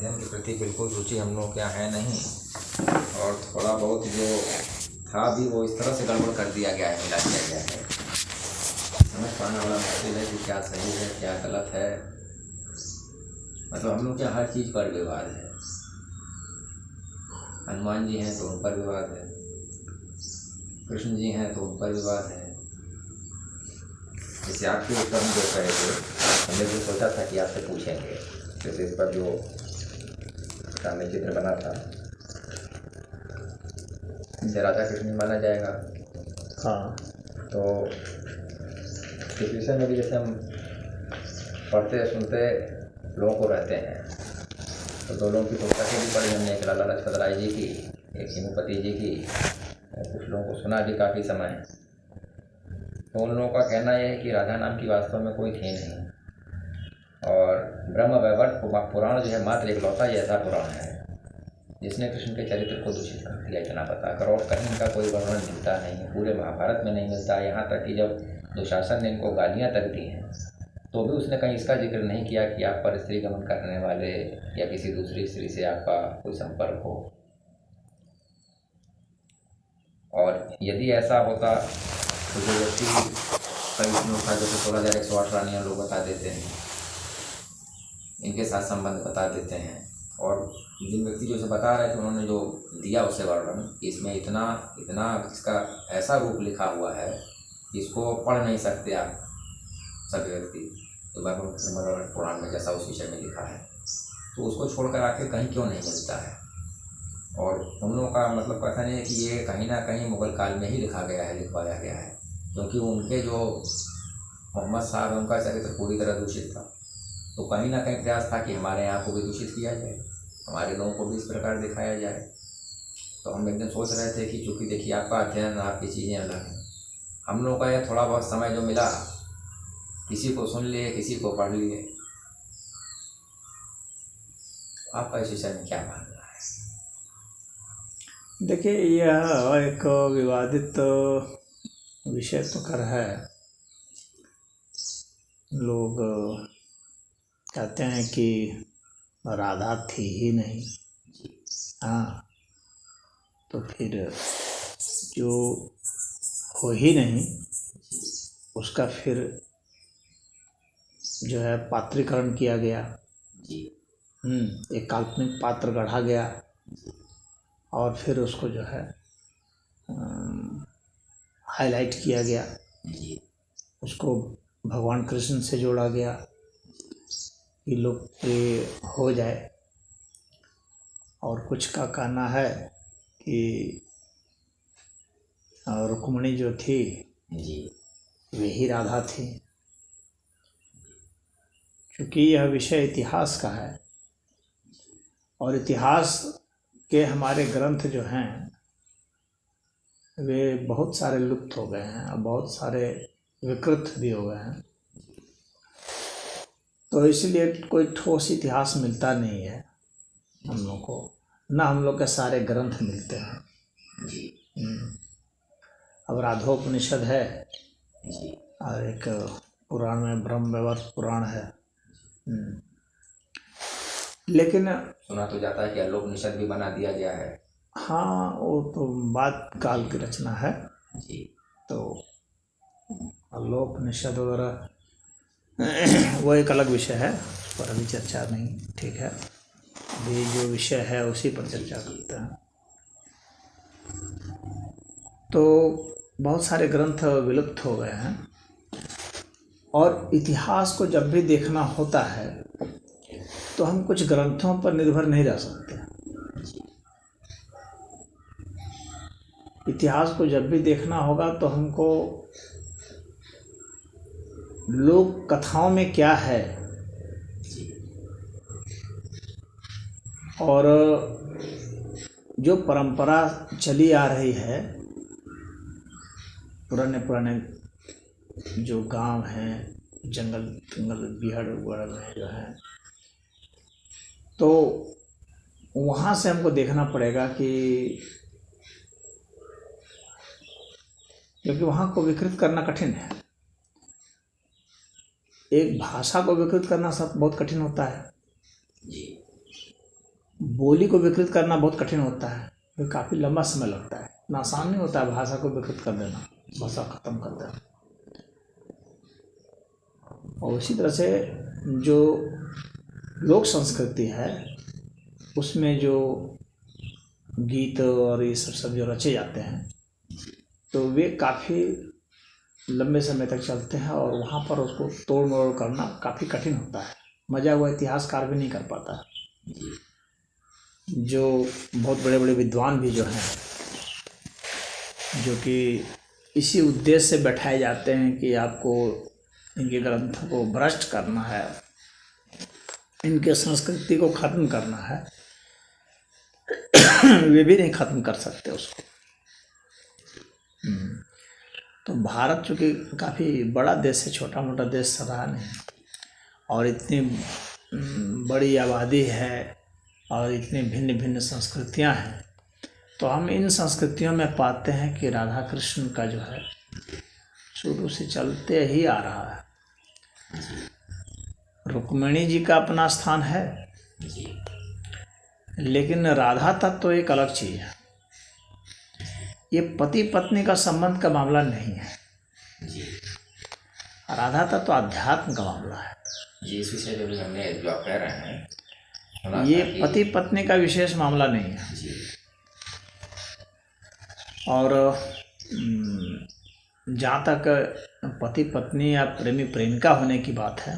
अध्ययन के प्रति बिल्कुल रुचि हम लोग के यहाँ है नहीं, और थोड़ा बहुत जो था भी वो इस तरह से गड़बड़ कर दिया गया है, मिला दिया गया है। समझ पाना बड़ा मुश्किल है कि क्या सही है क्या गलत है। मतलब हम लोग के हर चीज़ पर विवाद है। हनुमान जी हैं तो उन पर विवाद है, कृष्ण जी हैं तो उन पर विवाद है। जैसे आपके उत्तर में जो कहे थे, हमने जो सोचा था कि आपसे पूछेंगे, जैसे इस पर जो सामने चित्र बना था, इसे राधा कृष्ण माना जाएगा। हाँ, तो इस विषय में भी जैसे हम पढ़ते सुनते लोगों को रहते हैं, तो दो लोगों की पुस्तकें भी पढ़ी हमने, एक लाला लाजपत राय जी की, एक हेमूपति जी की, और कुछ लोगों को सुना भी काफ़ी समय। तो उन लोगों का कहना यह है कि राधा नाम की वास्तव में कोई थी नहीं, और ब्रह्म वैवर्त पुराण जो है मात्र एकलौता ही ऐसा पुराण है जिसने कृष्ण के चरित्र को दूषित कर दिया, इतना बताकर। और कहीं इनका कोई वर्णन मिलता नहीं, पूरे महाभारत में नहीं मिलता। यहाँ तक कि जब दुशासन ने इनको गालियाँ तक दी हैं तो भी उसने कहीं इसका जिक्र नहीं किया कि आप पर स्त्री गमन करने वाले या किसी दूसरी स्त्री से आपका कोई संपर्क हो। और यदि ऐसा होता तो जो व्यक्ति कई दिनों का, जैसे 16,108 रानियाँ लोग बता देते हैं, इनके साथ संबंध बता देते हैं, और जिन व्यक्ति जो से बता रहे थे उन्होंने जो दिया उसे वर्णन, इसमें इतना इसका ऐसा रूप लिखा हुआ है इसको पढ़ नहीं सकते आप सभी व्यक्ति। तो भागवत पुराण में जैसा उस विषय में लिखा है, तो उसको छोड़कर आखिर कहीं क्यों नहीं मिलता है। और हम लोगों का मतलब कथन है कि ये कहीं ना कहीं मुगल काल में ही लिखा गया है, लिखवाया गया है, क्योंकि उनके जो मोहम्मद साहब उनका चरित्र पूरी तरह दूषित था। तो कहीं ना कहीं प्रयास था कि हमारे यहाँ को भी दूषित किया जाए, हमारे लोगों को भी इस प्रकार दिखाया जाए। तो हम एक दिन सोच रहे थे कि चूँकि देखिए आपका अध्ययन, आपकी चीज़ें अलग हैं, हम लोगों का यह थोड़ा बहुत समय जो मिला, किसी को सुन लिए, किसी को पढ़ लिए। आपका इस विषय में क्या मानना है? देखिए यह एक विवादित विषय तो कर है। लोग कहते हैं कि राधा थी ही नहीं। हाँ, तो फिर जो हो ही नहीं उसका फिर जो है पात्रीकरण किया गया, एक काल्पनिक पात्र गढ़ा गया, और फिर उसको जो है हाईलाइट किया गया, उसको भगवान कृष्ण से जोड़ा गया कि लोकप्रिय हो जाए। और कुछ का कहना है कि रुक्मिणी जो थी वे ही राधा थी। क्योंकि यह विषय इतिहास का है, और इतिहास के हमारे ग्रंथ जो हैं वे बहुत सारे लुप्त हो गए हैं और बहुत सारे विकृत भी हो गए हैं। तो इसलिए कोई ठोस इतिहास मिलता नहीं है हम लोग को, ना हम लोग के सारे ग्रंथ मिलते हैं। अब राधोपनिषद है, और एक पुराण में ब्रह्म वैवर्त पुराण है। लेकिन सुना तो जाता है कि आलोकनिषद भी बना दिया गया है। हाँ, वो तो बाद काल की रचना है। तो आलोकनिषद वगैरह वो एक अलग विषय है, उस पर अभी चर्चा नहीं ठीक है। अभी जो विषय है उसी पर चर्चा करते हैं। तो बहुत सारे ग्रंथ विलुप्त हो गए हैं, और इतिहास को जब भी देखना होता है तो हम कुछ ग्रंथों पर निर्भर नहीं रह सकते। इतिहास को जब भी देखना होगा तो हमको लोक कथाओं में क्या है, और जो परंपरा चली आ रही है, पुराने पुराने जो गांव हैं, जंगल बिहाड़ वगैरह में जो है, तो वहाँ से हमको देखना पड़ेगा कि, क्योंकि वहाँ को विकृत करना कठिन है। एक भाषा को विकृत करना सब बहुत कठिन होता है। बोली को विकृत करना बहुत कठिन होता है, ये काफ़ी लंबा समय लगता है, इतना आसान नहीं होता है भाषा को विकृत कर देना, भाषा ख़त्म कर देना। और उसी तरह से जो लोक संस्कृति है उसमें जो गीत और ये सब जो रचे जाते हैं तो वे काफ़ी लंबे समय तक चलते हैं और वहाँ पर उसको तोड़ मरोड़ करना काफ़ी कठिन होता है, मजा हुआ इतिहासकार भी नहीं कर पाता है। जो बहुत बड़े बड़े विद्वान भी जो हैं, जो कि इसी उद्देश्य से बैठाए जाते हैं कि आपको इनके ग्रंथों को भ्रष्ट करना है, इनके संस्कृति को ख़त्म करना है, वे भी नहीं ख़त्म कर सकते उसको। तो भारत चूँकि काफ़ी बड़ा देश है, छोटा मोटा देश रहा नहीं, और इतनी बड़ी आबादी है और इतनी भिन्न भिन्न संस्कृतियां हैं, तो हम इन संस्कृतियों में पाते हैं कि राधा कृष्ण का जो है शुरू से चलते ही आ रहा है। रुक्मिणी जी का अपना स्थान है, लेकिन राधा तत्व तो एक अलग चीज़ है। ये पति पत्नी का संबंध का मामला नहीं है, राधा तत्व तो अध्यात्म का मामला है। जी, इस विषय में हमने जो आप कह रहे हैं ये पति पत्नी का विशेष मामला नहीं है। और जहाँ तक पति पत्नी या प्रेमी प्रेमिका होने की बात है,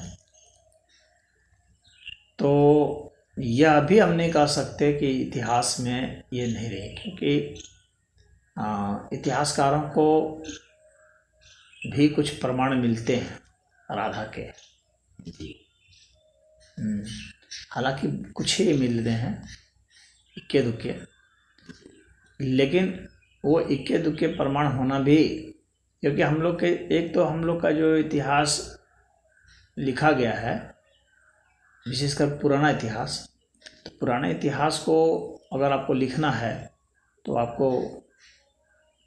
तो यह भी हम नहीं कह सकते कि इतिहास में ये नहीं रहे, क्योंकि इतिहासकारों को भी कुछ प्रमाण मिलते हैं राधा के। हालांकि कुछ ही मिल रहे हैं इक्के दुक्के, लेकिन वो इक्के दुक्के प्रमाण होना भी, क्योंकि हम लोग के एक तो हम लोग का जो इतिहास लिखा गया है, विशेषकर पुराना इतिहास, तो पुराने इतिहास को अगर आपको लिखना है तो आपको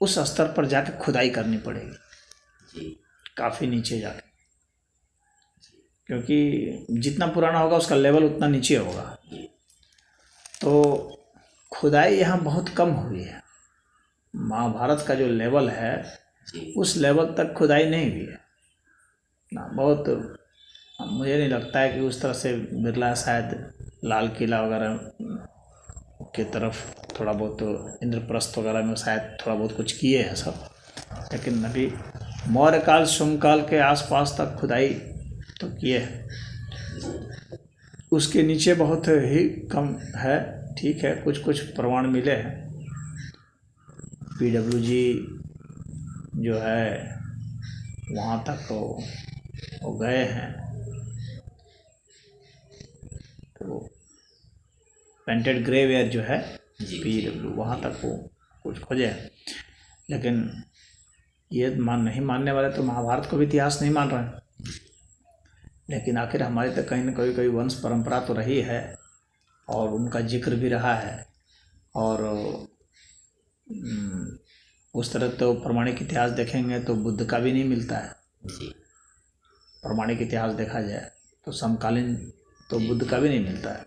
उस स्तर पर जाकर खुदाई करनी पड़ेगी, काफ़ी नीचे जाकर, क्योंकि जितना पुराना होगा उसका लेवल उतना नीचे होगा। तो खुदाई यहाँ बहुत कम हुई है। महाभारत का जो लेवल है उस लेवल तक खुदाई नहीं हुई है ना। बहुत, मुझे नहीं लगता है कि उस तरह से बिरला शायद लाल किला वगैरह के तरफ थोड़ा बहुत, इंद्रप्रस्थ वगैरह में शायद थोड़ा बहुत कुछ किए हैं सब, लेकिन अभी मौर्य काल शुंग काल के आसपास तक खुदाई तो किए हैं। उसके नीचे बहुत ही कम है, ठीक है, कुछ कुछ प्रमाण मिले हैं। PWG जो है वहाँ तक तो वो गए हैं, तो पेंटेड ग्रेववेयर जो है PW वहाँ तक वो कुछ खोजे हैं। लेकिन ये नहीं मानने वाले तो महाभारत को भी इतिहास नहीं मान रहे हैं। लेकिन आखिर हमारे तक कहीं ना कहीं वंश परंपरा तो रही है और उनका जिक्र भी रहा है, और उस तरह तो प्रमाणिक इतिहास देखेंगे तो बुद्ध का भी नहीं मिलता है। प्रमाणिक इतिहास देखा जाए तो समकालीन तो बुद्ध का भी नहीं मिलता है,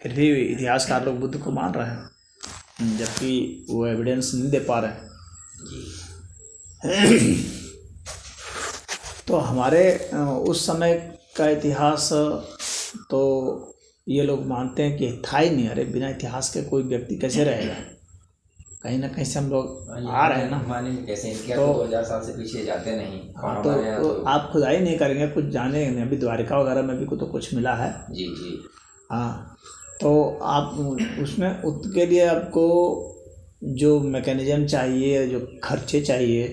फिर भी इतिहासकार लोग बुद्ध को मान रहे हैं, जबकि वो एविडेंस नहीं दे पा रहे हैं। तो हमारे उस समय का इतिहास तो ये लोग मानते हैं कि था ही नहीं। अरे बिना इतिहास के कोई व्यक्ति कैसे रहेगा? कहीं ना कहीं से हम लोग आ रहे हैं ना, माने में कैसे इनके तो 2000 साल से पीछे जाते नहीं। तो आप खुदाई नहीं करेंगे, कुछ जाने नहीं। अभी द्वारिका वगैरह में भी तो कुछ मिला है। जी जी हाँ, तो आप उसमें उसके लिए आपको जो मैकेनिज्म चाहिए, जो खर्चे चाहिए,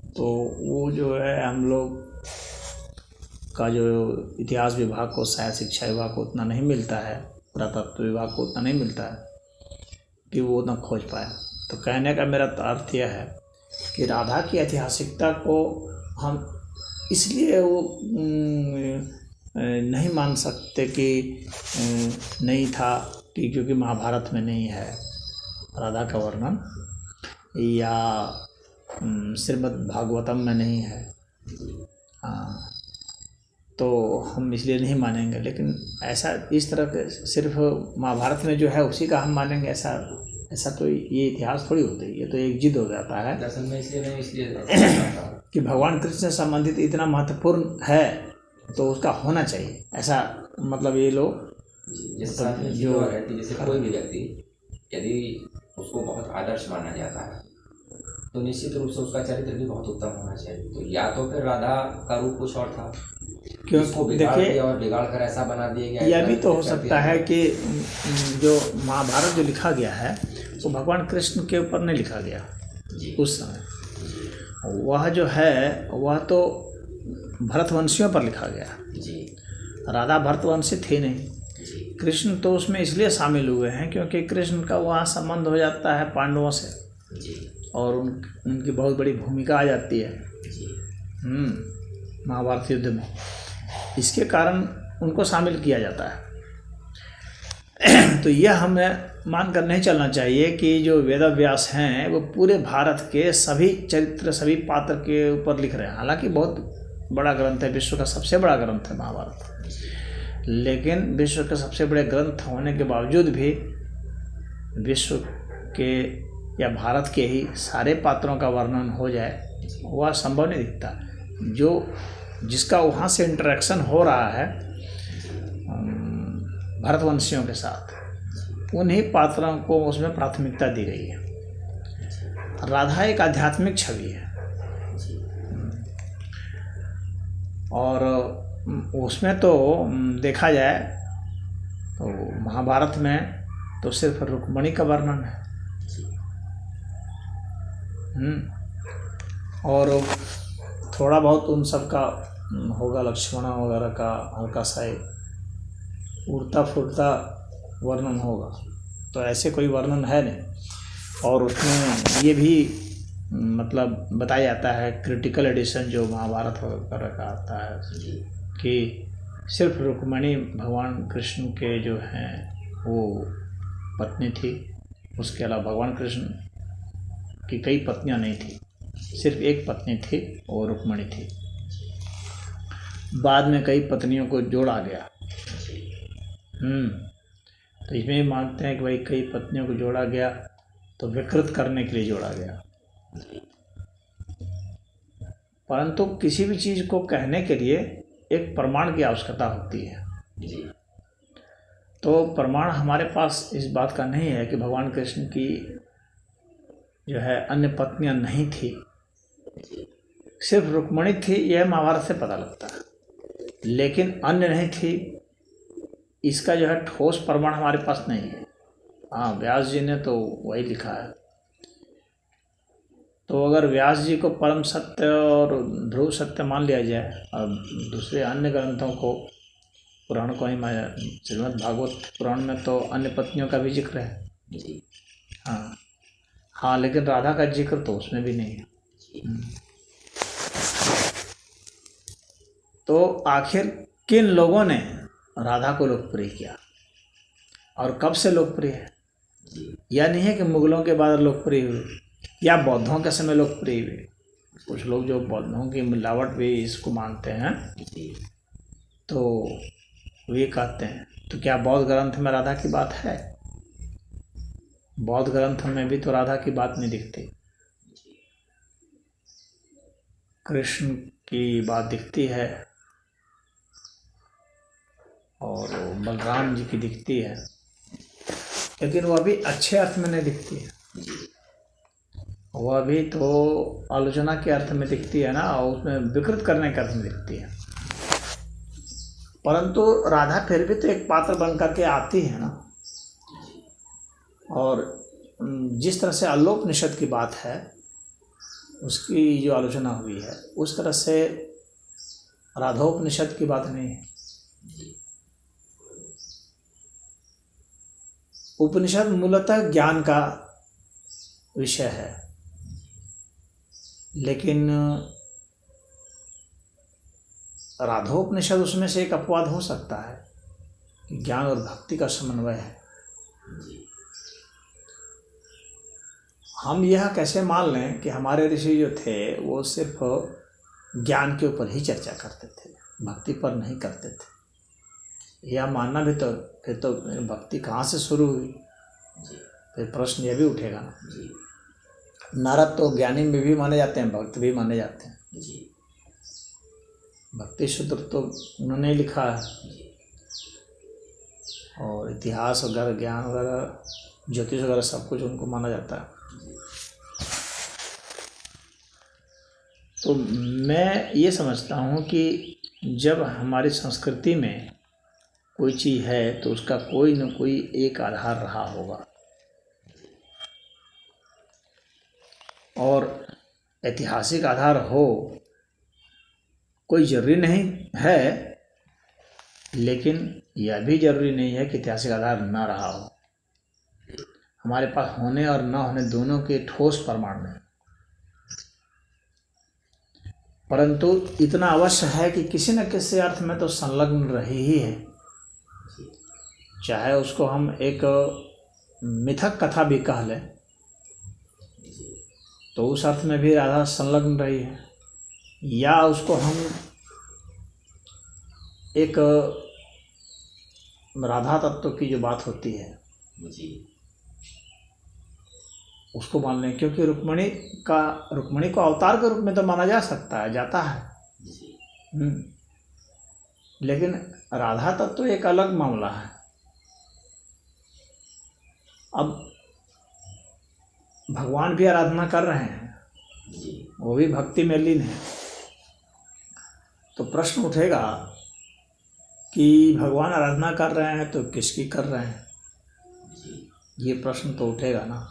तो वो जो है हम लोग का जो इतिहास विभाग को, शायद शिक्षा विभाग को उतना नहीं मिलता है, पुरातत्व विभाग को उतना नहीं मिलता है कि वो उतना खोज पाए। तो कहने का मेरा अर्थ यह है कि राधा की ऐतिहासिकता को हम इसलिए वो नहीं मान सकते कि नहीं था कि क्योंकि महाभारत में नहीं है राधा का वर्णन, या श्रीमद् भागवतम में नहीं है। तो हम इसलिए नहीं मानेंगे। लेकिन ऐसा इस तरह के सिर्फ महाभारत में जो है उसी का हम मानेंगे, ऐसा तो ये इतिहास थोड़ी होता है। ये तो एक जिद हो जाता है दरअसल में इसलिए कि भगवान कृष्ण से संबंधित इतना महत्वपूर्ण है तो उसका होना चाहिए, ऐसा मतलब ये लोग जो है कि जैसे कोई भी व्यक्ति यदि उसको बहुत आदर्श माना जाता है तो निश्चित रूप से उसका चरित्र भी बहुत उत्तम होना चाहिए। तो या तो फिर राधा का रूप कुछ और था, क्योंकि देखिए और बिगाड़ कर ऐसा बना दिया गया। यह भी तो हो सकता है कि जो महाभारत जो लिखा गया है वो भगवान कृष्ण के ऊपर नहीं लिखा गया उस समय। वह जो है वह तो भरतवंशियों पर लिखा गया जी। राधा भरतवंशी थी नहीं। कृष्ण तो उसमें इसलिए शामिल हुए हैं क्योंकि कृष्ण का वहाँ संबंध हो जाता है पांडवों से और उनकी बहुत बड़ी भूमिका आ जाती है महाभारत युद्ध में। इसके कारण उनको शामिल किया जाता है। तो यह हमें मानकर नहीं चलना चाहिए कि जो वेदव्यास हैं वो पूरे भारत के सभी चरित्र सभी पात्र के ऊपर लिख रहे हैं। हालांकि बहुत बड़ा ग्रंथ है, विश्व का सबसे बड़ा ग्रंथ है महाभारत, लेकिन विश्व के सबसे बड़े ग्रंथ होने के बावजूद भी विश्व के या भारत के ही सारे पात्रों का वर्णन हो जाए वह संभव नहीं दिखता। जिसका वहाँ से इंटरेक्शन हो रहा है भरतवंशियों के साथ, उन्हीं पात्रों को उसमें प्राथमिकता दी गई है। राधा एक आध्यात्मिक छवि है और उसमें तो देखा जाए तो महाभारत में तो सिर्फ रुक्मिणी का वर्णन है और थोड़ा बहुत उन सब का होगा, लक्ष्मण वगैरह का हल्का सा उड़ता फुड़ता वर्णन होगा। तो ऐसे कोई वर्णन है नहीं। और उसमें ये भी मतलब बताया जाता है क्रिटिकल एडिशन जो महाभारत वगैरह का आता है कि सिर्फ रुक्मिणी भगवान कृष्ण के जो हैं वो पत्नी थी, उसके अलावा भगवान कृष्ण की कई पत्नियां नहीं थी, सिर्फ एक पत्नी थी वो रुक्मिणी थी। बाद में कई पत्नियों को जोड़ा गया। तो इसमें मानते हैं कि भाई कई पत्नियों को जोड़ा गया तो विकृत करने के लिए जोड़ा गया। परंतु किसी भी चीज़ को कहने के लिए एक प्रमाण की आवश्यकता होती है। तो प्रमाण हमारे पास इस बात का नहीं है कि भगवान कृष्ण की जो है अन्य पत्नियां नहीं थी, सिर्फ रुक्मिणी थी, यह महाभारत से पता लगता है, लेकिन अन्य नहीं थी इसका जो है ठोस प्रमाण हमारे पास नहीं है। हाँ, व्यास जी ने तो वही लिखा है। तो अगर व्यास जी को परम सत्य और ध्रुव सत्य मान लिया जाए और दूसरे अन्य ग्रंथों को पुराण को ही श्रीमद् भागवत पुराण में तो अन्य पत्नियों का भी जिक्र है। हाँ, लेकिन राधा का जिक्र तो उसमें भी नहीं है। तो आखिर किन लोगों ने राधा को लोकप्रिय किया और कब से लोकप्रिय है? यह नहीं है कि मुगलों के बाद लोकप्रिय हुई या बौद्धों के समय लोकप्रिय हुई। कुछ लोग जो बौद्धों की मिलावट भी इसको मानते हैं तो वे कहते हैं, तो क्या बौद्ध ग्रंथ में राधा की बात है? बौद्ध ग्रंथ में भी तो राधा की बात नहीं दिखती। कृष्ण की बात दिखती है और बलराम जी की दिखती है, लेकिन वह भी अच्छे अर्थ में नहीं दिखती है, वह भी तो आलोचना के अर्थ में दिखती है ना, और उसमें विकृत करने के अर्थ में दिखती है। परंतु राधा फिर भी तो एक पात्र बन करके आती है ना। और जिस तरह से अल्लोपनिषद की बात है उसकी जो आलोचना हुई है उस तरह से राधोपनिषद की बात नहीं है। उपनिषद मूलतः ज्ञान का विषय है, लेकिन राधोपनिषद उसमें से एक अपवाद हो सकता है कि ज्ञान और भक्ति का समन्वय है। हम यह कैसे मान लें कि हमारे ऋषि जो थे वो सिर्फ ज्ञान के ऊपर ही चर्चा करते थे? भक्ति पर नहीं करते थे। यह मानना भी तो फिर तो भक्ति कहाँ से शुरू हुई, फिर प्रश्न यह भी उठेगा ना। नारद तो ज्ञानी में भी माने जाते हैं, भक्त भी माने जाते हैं। भक्ति सूत्र तो उन्होंने लिखा है, और इतिहास वगैरह, ज्ञान वगैरह, ज्योतिष वगैरह सब कुछ उनको माना जाता है। तो मैं ये समझता हूँ कि जब हमारी संस्कृति में कोई चीज़ है तो उसका कोई न कोई एक आधार रहा होगा, और ऐतिहासिक आधार हो कोई ज़रूरी नहीं है, लेकिन यह भी ज़रूरी नहीं है कि ऐतिहासिक आधार ना रहा हो। हमारे पास होने और ना होने दोनों के ठोस प्रमाण हैं, परंतु इतना अवश्य है कि किसी न किसी अर्थ में तो संलग्न रही ही है। चाहे उसको हम एक मिथक कथा भी कह लें तो उस अर्थ में भी राधा संलग्न रही है, या उसको हम एक राधा तत्व की जो बात होती है उसको मान लें, क्योंकि रुक्मिणी को अवतार के रूप में तो माना जा सकता है, जाता है। लेकिन राधा तत्व एक अलग मामला है। अब भगवान भी आराधना कर रहे हैं, वो भी भक्ति में लीन है, तो प्रश्न उठेगा कि भगवान आराधना कर रहे हैं तो किसकी कर रहे हैं, ये प्रश्न तो उठेगा ना।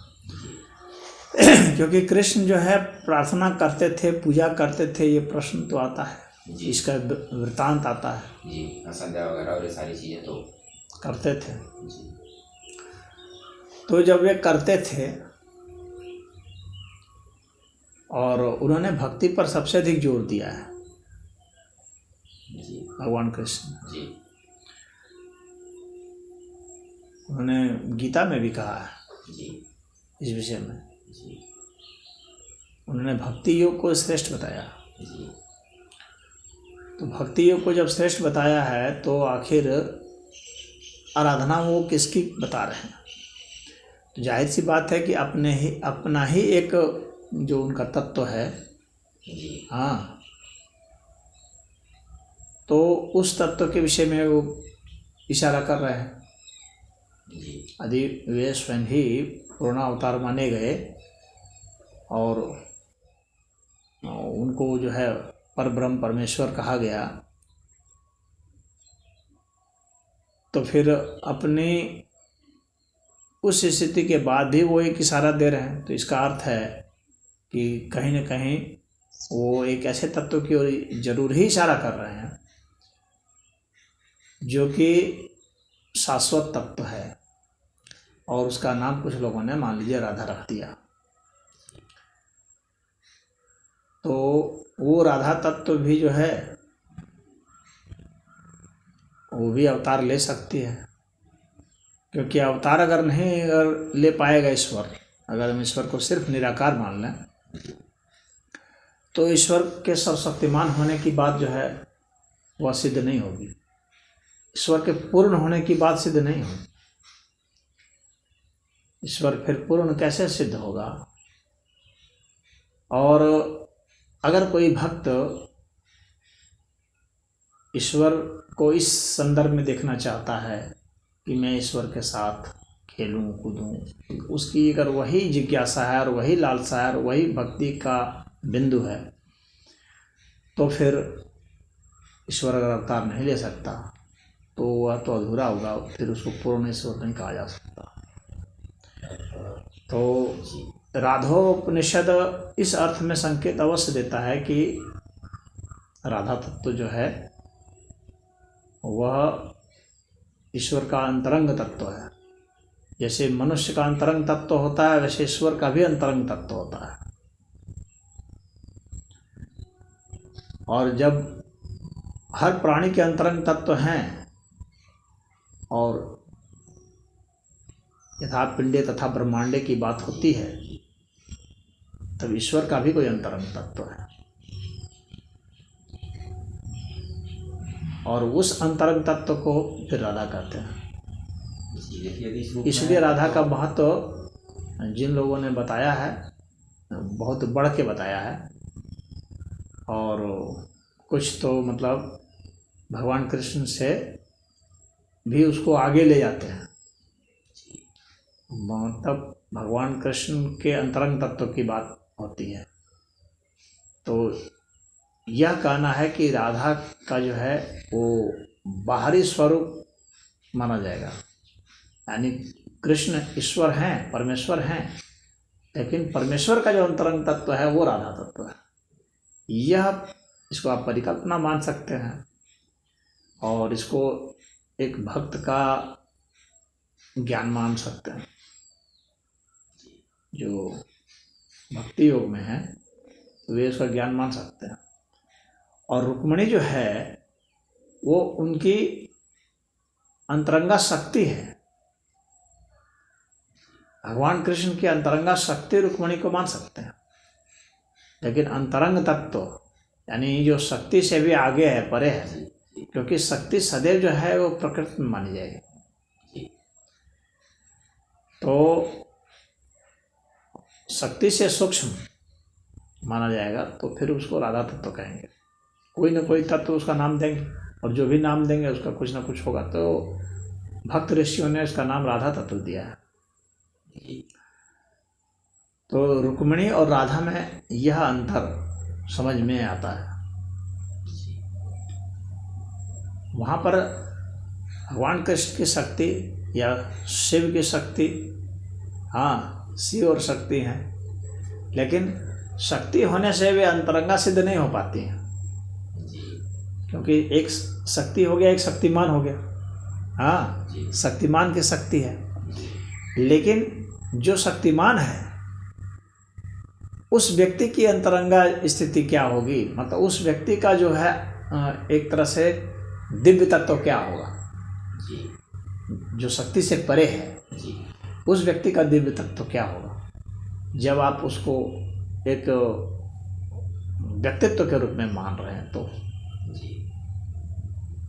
क्योंकि कृष्ण जो है प्रार्थना करते थे, पूजा करते थे, ये प्रश्न तो आता है, इसका वृतांत आता है जी। संध्या वगैरह और ये सारी चीज़ें तो करते थे। तो जब वे करते थे और उन्होंने भक्ति पर सबसे अधिक जोर दिया है भगवान कृष्ण, उन्होंने गीता में भी कहा है इस विषय में। उन्होंने भक्ति योग को श्रेष्ठ बताया। तो भक्ति योग को जब श्रेष्ठ बताया है तो आखिर आराधना वो किसकी बता रहे हैं, तो जाहिर सी बात है कि अपना ही एक जो उनका तत्व है, हाँ, तो उस तत्व के विषय में वो इशारा कर रहे हैं। यदि वे स्वयं ही पूर्ण अवतार माने गए और उनको जो है परब्रह्म परमेश्वर कहा गया, तो फिर अपनी उस स्थिति के बाद भी वो एक इशारा दे रहे हैं, तो इसका अर्थ है कि कहीं न कहीं वो एक ऐसे तत्व की ओर जरूर ही इशारा कर रहे हैं जो कि शाश्वत तत्व है, और उसका नाम कुछ लोगों ने मान लीजिए राधा रख दिया। तो वो राधा तत्व भी जो है वो भी अवतार ले सकती है, क्योंकि अवतार अगर ले पाएगा ईश्वर, अगर हम ईश्वर को सिर्फ निराकार मान लें तो ईश्वर के सर्वशक्तिमान होने की बात जो है वह सिद्ध नहीं होगी, ईश्वर के पूर्ण होने की बात सिद्ध नहीं होगी। ईश्वर फिर पूर्ण कैसे सिद्ध होगा? और अगर कोई भक्त ईश्वर को इस संदर्भ में देखना चाहता है कि मैं ईश्वर के साथ खेलूं कूदूं, उसकी अगर वही जिज्ञासा है और वही लालसा है और वही भक्ति का बिंदु है, तो फिर ईश्वर अगर अवतार नहीं ले सकता तो वह तो अधूरा होगा, फिर उसको पूर्ण ईश्वर नहीं कहा जा सकता। तो राधोपनिषद इस अर्थ में संकेत अवश्य देता है कि राधा तत्व जो है वह ईश्वर का अंतरंग तत्व है। जैसे मनुष्य का अंतरंग तत्व होता है, वैसे ईश्वर का भी अंतरंग तत्व होता है। और जब हर प्राणी के अंतरंग तत्व हैं और यथा पिंडे तथा ब्रह्मांडे की बात होती है, तब ईश्वर का भी कोई अंतरंग तत्व है। और उस अंतरंग तत्व को फिर राधा कहते हैं। यदि इस रूप में इसलिए राधा का महत्व जिन लोगों ने बताया है बहुत बढ़ के बताया है, और कुछ तो मतलब भगवान कृष्ण से भी उसको आगे ले जाते हैं। मतलब भगवान कृष्ण के अंतरंग तत्व की बात होती है, तो यह कहना है कि राधा का जो है वो बाहरी स्वरूप माना जाएगा, यानी कृष्ण ईश्वर हैं, परमेश्वर हैं, लेकिन परमेश्वर का जो अंतरंग तत्व है वो राधा तत्व है। यह इसको आप परिकल्पना मान सकते हैं, और इसको एक भक्त का ज्ञान मान सकते हैं। जो भक्ति योग में है तो वे उसका ज्ञान मान सकते हैं। और रुक्मिणी जो है वो उनकी अंतरंगा शक्ति है। भगवान कृष्ण की अंतरंगा शक्ति रुक्मिणी को मान सकते हैं, लेकिन अंतरंग तत्व यानी जो शक्ति से भी आगे है, परे है, क्योंकि शक्ति सदैव जो है वो प्रकृति में मानी जाएगी। तो शक्ति से सूक्ष्म माना जाएगा, तो फिर उसको राधा तत्व कहेंगे। कोई ना कोई तत्व उसका नाम देंगे, और जो भी नाम देंगे उसका कुछ ना कुछ होगा। तो भक्त ऋषियों ने इसका नाम राधा तत्व दिया है। तो रुक्मिणी और राधा में यह अंतर समझ में आता है। वहाँ पर भगवान कृष्ण की शक्ति या शिव की शक्ति, हाँ शिव और शक्ति हैं, लेकिन शक्ति होने से वे अंतरंगा सिद्ध नहीं हो पाती हैं, क्योंकि एक शक्ति हो गया, एक शक्तिमान हो गया। हाँ, शक्तिमान की शक्ति है, लेकिन जो शक्तिमान है उस व्यक्ति की अंतरंगा स्थिति क्या होगी, मतलब उस व्यक्ति का जो है एक तरह से दिव्य तत्व क्या होगा, जो शक्ति से परे है उस व्यक्ति का दिव्य तत्व क्या होगा, जब आप उसको एक व्यक्तित्व के रूप में मान रहे हैं। तो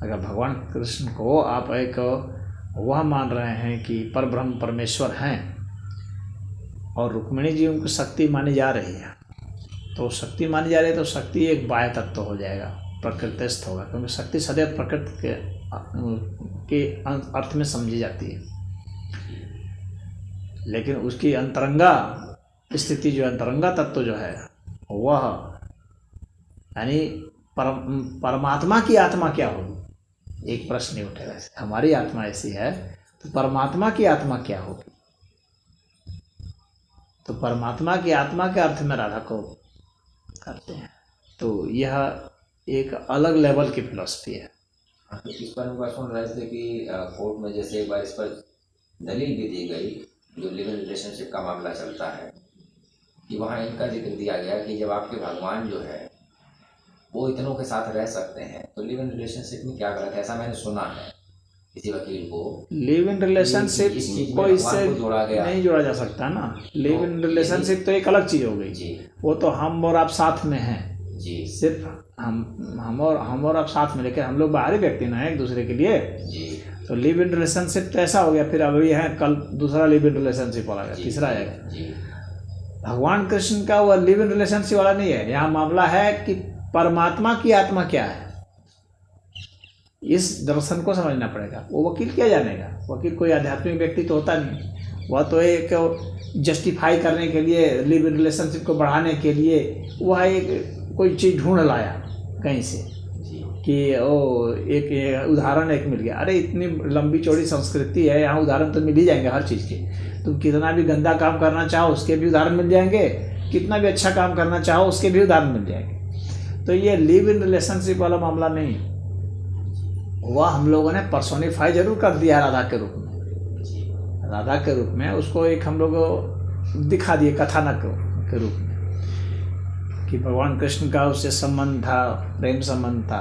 अगर भगवान कृष्ण को आप एक वह मान रहे हैं कि परब्रह्म परमेश्वर हैं, और रुक्मिणी जी उनको शक्ति मानी जा रही है, तो शक्ति मानी जा रही है तो शक्ति एक बाह्य तत्व हो जाएगा, प्रकृतिस्थ होगा, क्योंकि शक्ति सदैव प्रकृति के अर्थ में समझी जाती है। लेकिन उसकी अंतरंगा स्थिति जो अंतरंगा तत्व जो है वह यानी परमात्मा की आत्मा क्या होगी, एक प्रश्न उठेगा। हमारी आत्मा ऐसी है तो परमात्मा की आत्मा क्या होगी। तो परमात्मा की आत्मा के अर्थ में राधा को करते हैं। तो यह एक अलग लेवल की फिलॉसफी है। इस पर हम सुन रहे थे कि कोर्ट में जैसे एक बार इस पर दलील भी दी गई, जो लिव इन रिलेशनशिप का मामला चलता है, कि वहाँ इनका जिक्र दिया गया कि जब आपके भगवान जो है वो इतनों के साथ रह सकते हैं तो लिव इन रिलेशनशिप में क्या गलत है। ऐसा मैंने सुना है किसी वकील को। लिव इन रिलेशनशिप को इससे नहीं जोड़ा जा सकता ना। लिव इन रिलेशनशिप तो एक अलग चीज़ हो गई जी, वो तो हम और आप साथ में हैं जी, सिर्फ हम और आप साथ में, लेकिन हम लोग बाहरी व्यक्ति ना है एक दूसरे के लिए जी। तो लिव इन रिलेशनशिप तो ऐसा हो गया, फिर अभी है कल दूसरा लिव इन रिलेशनशिप वाला है, तीसरा आएगा। भगवान कृष्ण का वो लिव इन रिलेशनशिप वाला नहीं है। यहाँ मामला है कि परमात्मा की आत्मा क्या है, इस दर्शन को समझना पड़ेगा। वो वकील क्या जानेगा, वकील कोई आध्यात्मिक व्यक्ति तो होता नहीं, वह तो एक जस्टिफाई करने के लिए, लिव इन रिलेशनशिप को बढ़ाने के लिए वह एक कोई चीज़ ढूंढ लाया कहीं से कि ओ एक उदाहरण एक मिल गया। अरे इतनी लंबी चौड़ी संस्कृति है, यहाँ उदाहरण तो मिल ही जाएंगे हर चीज़ के। तुम कितना भी गंदा काम करना चाहो उसके भी उदाहरण मिल जाएंगे, कितना भी अच्छा काम करना चाहो उसके भी उदाहरण मिल जाएंगे। तो ये लिव इन रिलेशनशिप वाला मामला नहीं, वह हम लोगों ने पर्सोनिफाई जरूर कर दिया राधा के रूप में। राधा के रूप में उसको एक हम लोग दिखा दिए कथानक के रूप में कि भगवान कृष्ण का उससे संबंध था, प्रेम संबंध था।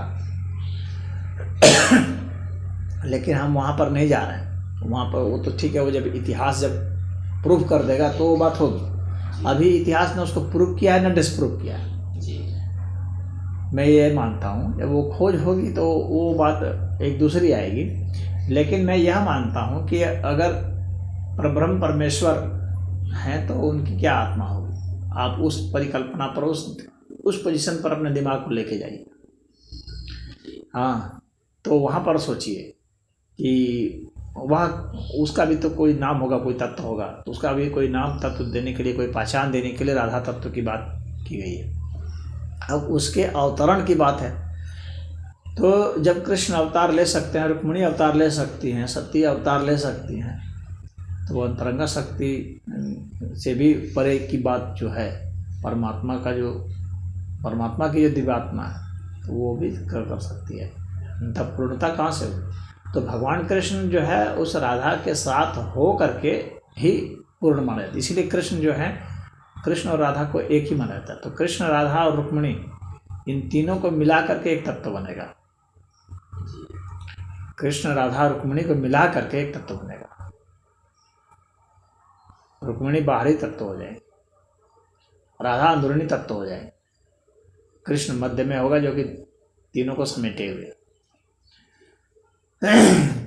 लेकिन हम वहाँ पर नहीं जा रहे हैं। वहाँ पर वो तो ठीक है, वो जब इतिहास जब प्रूव कर देगा तो वो बात होगी। अभी इतिहास ने उसको प्रूव किया है ना डिसप्रूव किया है। मैं ये मानता हूँ जब वो खोज होगी तो वो बात एक दूसरी आएगी। लेकिन मैं यह मानता हूँ कि अगर परब्रह्म परमेश्वर हैं तो उनकी क्या आत्मा होगी। आप उस परिकल्पना पर, उस पोजीशन पर अपने दिमाग को लेके जाइए। हाँ, तो वहाँ पर सोचिए कि वह उसका भी तो कोई नाम होगा, कोई तत्व होगा, तो उसका भी कोई नाम तत्व देने के लिए, कोई पहचान देने के लिए राधा तत्व की बात की गई है। अब उसके अवतरण की बात है तो जब कृष्ण अवतार ले सकते हैं, रुक्मिणी अवतार ले सकती हैं, सती अवतार ले सकती हैं, तो वो अंतरंगा शक्ति से भी परे की बात जो है, परमात्मा की जो दिव्यात्मा है तो वो भी कर सकती है। तब पूर्णता कहाँ से हुई? तो भगवान कृष्ण जो है उस राधा के साथ हो करके ही पूर्ण माना जाता है। इसीलिए कृष्ण जो है, कृष्ण और राधा को एक ही माना जाता है। तो कृष्ण, राधा और रुक्मिणी, इन तीनों को मिला करके एक तत्व बनेगा। कृष्ण, राधा, रुक्मिणी को मिला करके एक तत्व बनेगा। रुक्मिणी बाहरी तत्व हो जाए, राधा अंदरूनी तत्व हो जाए, कृष्ण मध्य में होगा जो कि तीनों को समेटे हुए।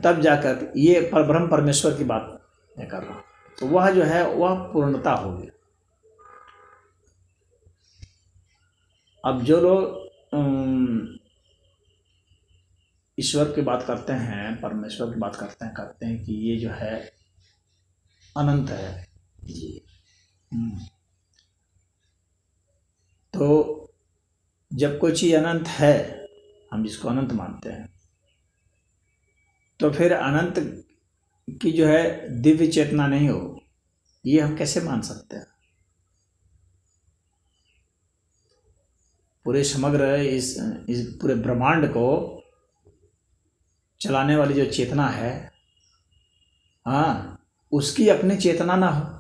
तब जाकर ये परब्रह्म परमेश्वर की बात मैं कर रहा हूँ, तो वह जो है वह पूर्णता होगी। अब जो लोग ईश्वर की बात करते हैं, परमेश्वर की बात करते हैं कि ये जो है अनंत है, तो जब कोई चीज़ अनंत है, हम जिसको अनंत मानते हैं, तो फिर अनंत की जो है दिव्य चेतना नहीं हो, ये हम कैसे मान सकते हैं? पूरे समग्र इस पूरे ब्रह्मांड को चलाने वाली जो चेतना है, हाँ, उसकी अपनी चेतना ना हो।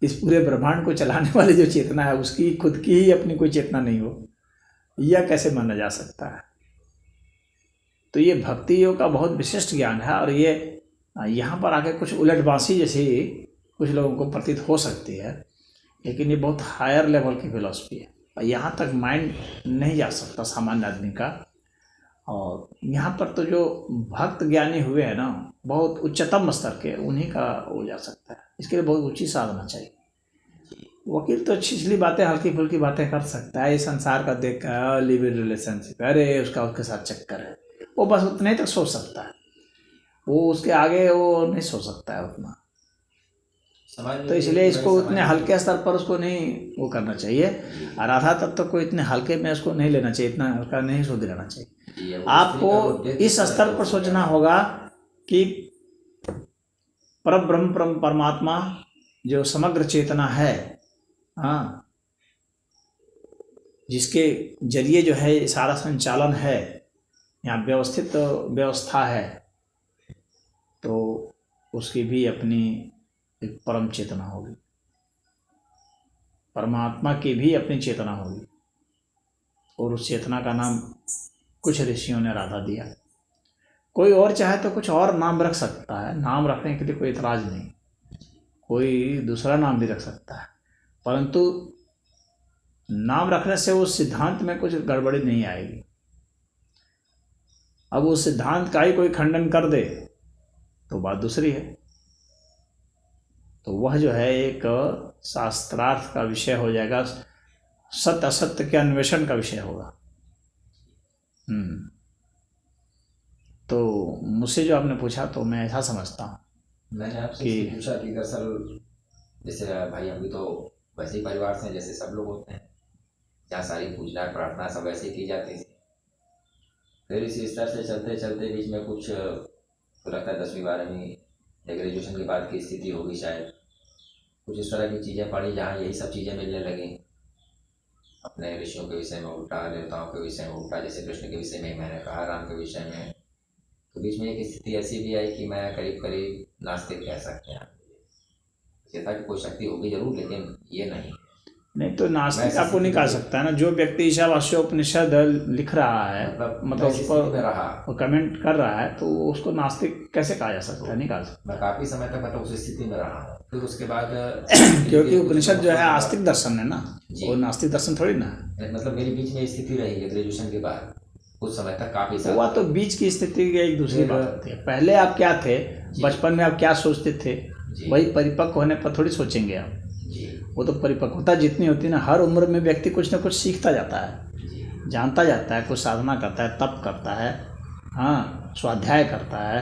इस पूरे ब्रह्मांड को चलाने वाली जो चेतना है उसकी खुद की ही अपनी कोई चेतना नहीं हो, यह कैसे माना जा सकता है? तो ये भक्ति योग का बहुत विशिष्ट ज्ञान है। और ये यहाँ पर आके कुछ उलटबांसी जैसी कुछ लोगों को प्रतीत हो सकती है, लेकिन ये बहुत हायर लेवल की फिलॉसफी है और यहाँ तक माइंड नहीं जा सकता सामान्य आदमी का। और यहाँ पर तो जो भक्त ज्ञानी हुए हैं ना, बहुत उच्चतम स्तर के, उन्हीं का हो जा सकता है। इसके लिए बहुत ऊंची साधना चाहिए। वकील तो छिछली बातें, हल्की फुल्की बातें कर सकता है, ये संसार का देख कर लिव इन रिलेशनशिप, अरे उसके साथ चक्कर है, वो बस उतने तक सोच सकता है, वो उसके आगे वो नहीं सोच सकता है उतना। तो इसलिए इसको उतने हल्के स्तर पर उसको नहीं वो करना चाहिए। राधा तत्व को इतने हल्के में उसको नहीं लेना चाहिए, इतना हल्का नहीं सोच लेना चाहिए। आपको इस स्तर पर सोचना होगा कि परब्रह्म परमात्मा जो समग्र चेतना है, हाँ, जिसके जरिए जो है सारा संचालन है, यहाँ व्यवस्थित व्यवस्था है, तो उसकी भी अपनी एक परम चेतना होगी, परमात्मा की भी अपनी चेतना होगी। और उस चेतना का नाम कुछ ऋषियों ने राधा दिया। कोई और चाहे तो कुछ और नाम रख सकता है, नाम रखने के लिए कोई इतराज़ नहीं, कोई दूसरा नाम भी रख सकता है, परंतु नाम रखने से उस सिद्धांत में कुछ गड़बड़ी नहीं आएगी। अब उस सिद्धांत का ही कोई खंडन कर दे तो बात दूसरी है। तो वह जो है एक शास्त्रार्थ का विषय हो जाएगा, सत्य असत्य के अन्वेषण का विषय होगा। तो मुझसे जो आपने पूछा तो मैं ऐसा समझता हूँ। मैंने आपसे पूछा कि दरअसल जैसे भाई हम भी तो वैसे ही परिवार से जैसे सब लोग होते हैं, जहाँ सारी पूजना प्रार्थना सब वैसे की जाती थी। फिर इसी स्तर से चलते चलते बीच में कुछ तो लगता है 10वीं 12वीं या ग्रेजुएशन के बाद की स्थिति होगी शायद, कुछ इस तरह की चीज़ें पढ़ी जहाँ यही सब चीज़ें मिलने लगीं, अपने ऋषियों के विषय में उल्टा, देवताओं के विषय में उल्टा, जैसे कृष्ण के विषय में मैंने कहा, राम के विषय में। तो बीच में एक स्थिति ऐसी भी आई कि मैं करीब करीब नास्तिक कह सकते हैं। ये था कि कोई शक्ति होगी जरूर, लेकिन ये नहीं तो नास्तिक आपको नहीं कह सकता है ना। जो व्यक्ति ईशावास्योपनिषद लिख रहा है, मतलब उस पर कमेंट कर रहा है, तो उसको नास्तिक कैसे कहा जा सकता है? नहीं कहा सकता। मैं काफ़ी समय तक मतलब उस स्थिति में रहा हूँ। फिर उसके बाद क्योंकि उपनिषद जो है आस्तिक दर्शन है ना, जी। वो नास्तिक दर्शन थोड़ी ना है। मतलब मेरी बीच में स्थिति रही है ग्रेजुएशन के बाद, कुछ समय तक काफ़ी साल। हुआ तो बीच की स्थिति की एक दूसरी बात होती है। पहले आप क्या थे, बचपन में आप क्या सोचते थे, वही परिपक्व होने पर थोड़ी सोचेंगे आप। जी वो तो परिपक्वता जितनी होती है ना, हर उम्र में व्यक्ति कुछ ना कुछ सीखता जाता है, जी जानता जाता है, कुछ साधना करता है, तप करता है, हाँ स्वाध्याय करता है,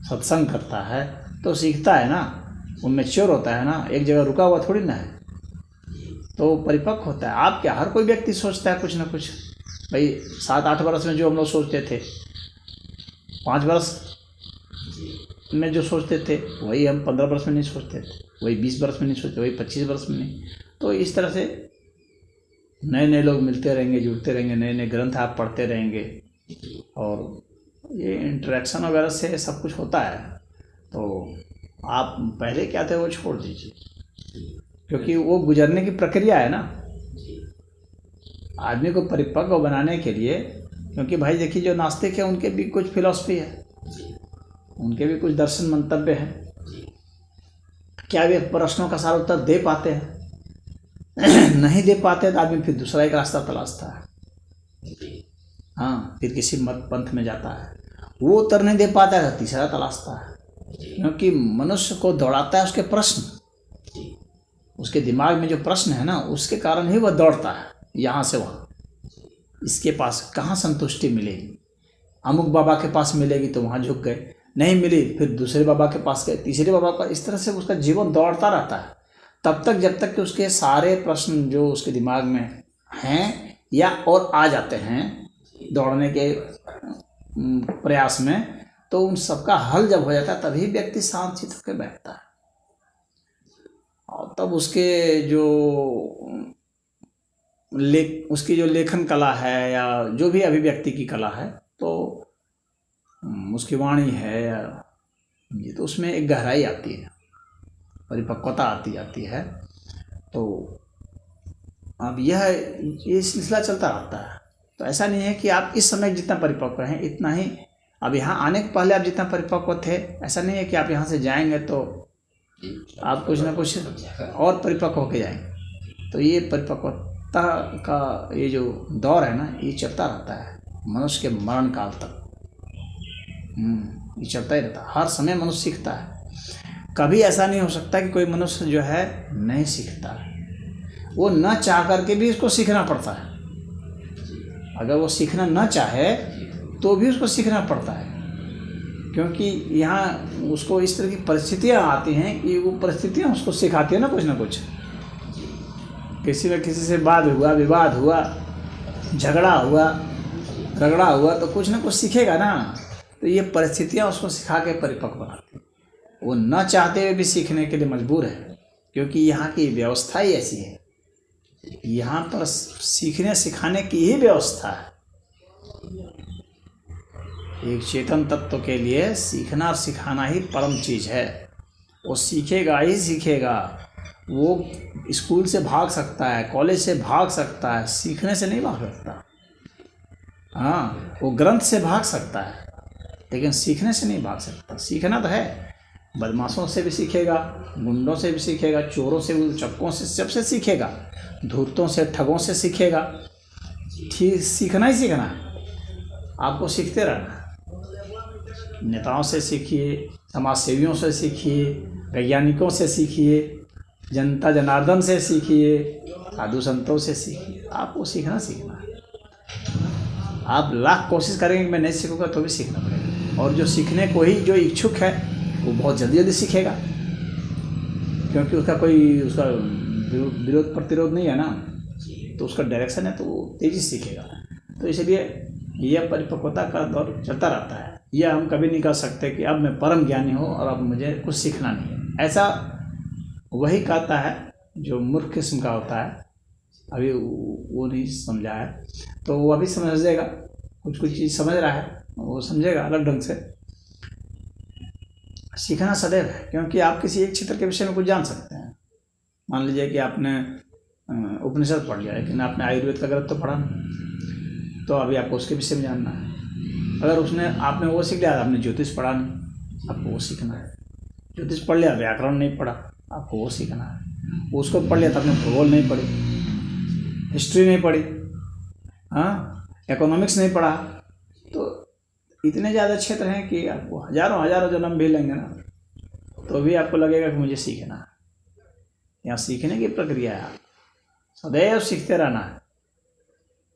सत्संग करता है, तो सीखता है ना, वो मैच्योर होता है ना, एक जगह रुका हुआ थोड़ी ना है, तो परिपक्व होता है। आप क्या, हर कोई व्यक्ति सोचता है कुछ ना कुछ। भाई 7-8 वर्ष में जो हम लोग सोचते थे, 5 वर्ष में जो सोचते थे वही हम 15 वर्ष में नहीं सोचते थे, वही 20 वर्ष में नहीं सोचते, वही 25 वर्ष में नहीं। तो इस तरह से नए नए लोग मिलते रहेंगे, जुड़ते रहेंगे, नए नए ग्रंथ आप पढ़ते रहेंगे, और ये इंटरेक्शन वगैरह से सब कुछ होता है। तो आप पहले क्या थे वो छोड़ दीजिए, क्योंकि वो गुजरने की प्रक्रिया है ना आदमी को परिपक्व बनाने के लिए। क्योंकि भाई देखिए, जो नास्तिक है उनके भी कुछ फिलॉसफी है, उनके भी कुछ दर्शन मंतव्य हैं। क्या वे प्रश्नों का सारा उत्तर दे पाते हैं? नहीं दे पाते तो आदमी फिर दूसरा एक रास्ता तलाशता है, हाँ, फिर किसी मत पंथ में जाता है। वो उत्तर नहीं दे पाता है तो तीसरा तलाशता है, क्योंकि मनुष्य को दौड़ाता है उसके प्रश्न, उसके दिमाग में जो प्रश्न है ना, उसके कारण ही वह दौड़ता है यहाँ से वहाँ। इसके पास कहाँ संतुष्टि मिलेगी? अमुक बाबा के पास मिलेगी तो वहाँ झुक गए, नहीं मिली फिर दूसरे बाबा के पास गए, तीसरे बाबा का, इस तरह से उसका जीवन दौड़ता रहता है तब तक जब तक कि उसके सारे प्रश्न जो उसके दिमाग में हैं या और आ जाते हैं दौड़ने के प्रयास में, तो उन सबका हल जब हो जाता है तभी व्यक्ति शांत चित्त होकर बैठता है। और तब उसके जो उसकी जो लेखन कला है या जो भी अभिव्यक्ति की कला है, तो उसकी वाणी है या ये, तो उसमें एक गहराई आती है, परिपक्वता आती जाती है। तो अब ये सिलसिला चलता रहता है। तो ऐसा नहीं है कि आप इस समय जितना परिपक्व हैं इतना ही, अब यहाँ आने के पहले आप जितना परिपक्व थे, ऐसा नहीं है कि आप यहाँ से जाएंगे तो आप कुछ ना कुछ और परिपक्व होके जाएंगे। तो ये परिपक्वता का ये जो दौर है ना, ये चलता रहता है मनुष्य के मरण काल तक। ये चलता ही रहता है, हर समय मनुष्य सीखता है। कभी ऐसा नहीं हो सकता कि कोई मनुष्य जो है नहीं सीखता है, वो न चाह करके भी इसको सीखना पड़ता है। अगर वो सीखना न चाहे तो भी उसको सीखना पड़ता है, क्योंकि यहाँ उसको इस तरह की परिस्थितियाँ आती हैं कि वो परिस्थितियाँ उसको सिखाती है ना कुछ। किसी न किसी से वाद हुआ, विवाद हुआ, झगड़ा हुआ, रगड़ा हुआ, तो कुछ ना कुछ सीखेगा ना। तो ये परिस्थितियाँ उसको सिखा के परिपक्व बनाती हैं। वो न चाहते हुए भी सीखने के लिए मजबूर है, क्योंकि यहाँ की व्यवस्था ही ऐसी है। यहाँ पर सीखने सिखाने की ही व्यवस्था है। एक चेतन तत्व के लिए सीखना और सिखाना ही परम चीज़ है। वो सीखेगा ही सीखेगा। वो स्कूल से भाग सकता है, कॉलेज से भाग सकता है, सीखने से नहीं भाग सकता। हाँ, वो ग्रंथ से भाग सकता है लेकिन सीखने से नहीं भाग सकता। सीखना तो है, बदमाशों से भी सीखेगा, गुंडों से भी सीखेगा, चोरों से भी, चक्कों से, सबसे सीखेगा, धूर्तों से, ठगों से सीखेगा। ठीक, सीखना ही सीखना है, आपको सीखते रहना है। नेताओं से सीखिए, समाज सेवियों से सीखिए, वैज्ञानिकों से सीखिए, जनता जनार्दन से सीखिए, साधु संतों से सीखिए। आपको सीखना है। आप लाख कोशिश करेंगे कि मैं नहीं सीखूंगा तो भी सीखना पड़ेगा। और जो सीखने को ही जो इच्छुक है वो बहुत जल्दी सीखेगा, क्योंकि उसका विरोध प्रतिरोध नहीं है ना, तो उसका डायरेक्शन है, तो वो तेज़ी से सीखेगा। तो इसलिए यह परिपक्वता का दौर चलता रहता है। यह हम कभी नहीं कह सकते कि अब मैं परम ज्ञानी हूँ और अब मुझे कुछ सीखना नहीं है। ऐसा वही कहता है जो मूर्ख किस्म का होता है, अभी वो नहीं समझा है, तो वो अभी समझ जाएगा। कुछ चीज़ समझ रहा है, वो समझेगा अलग ढंग से। सीखना सदैव है, क्योंकि आप किसी एक क्षेत्र के विषय में कुछ जान सकते हैं। मान लीजिए कि आपने उपनिषद पढ़ लिया, लेकिन आपने आयुर्वेद का ग्रंथ तो पढ़ा नहीं, तो अभी आपको उसके विषय में जानना है। अगर आपने वो सीख लिया, आपने ज्योतिष पढ़ा नहीं, आपको वो सीखना है। ज्योतिष पढ़ लिया, व्याकरण नहीं पढ़ा, आपको वो सीखना है। उसको पढ़ लिया तो आपने भूगोल नहीं पढ़ी, हिस्ट्री नहीं पढ़ी, हाँ, इकोनॉमिक्स नहीं पढ़ा, तो इतने ज़्यादा क्षेत्र हैं कि आपको हजारों हजारों जन्म भी लेंगे ना तो भी आपको लगेगा कि मुझे सीखना है। यहाँ सीखने की प्रक्रिया है, सदैव सीखते रहना है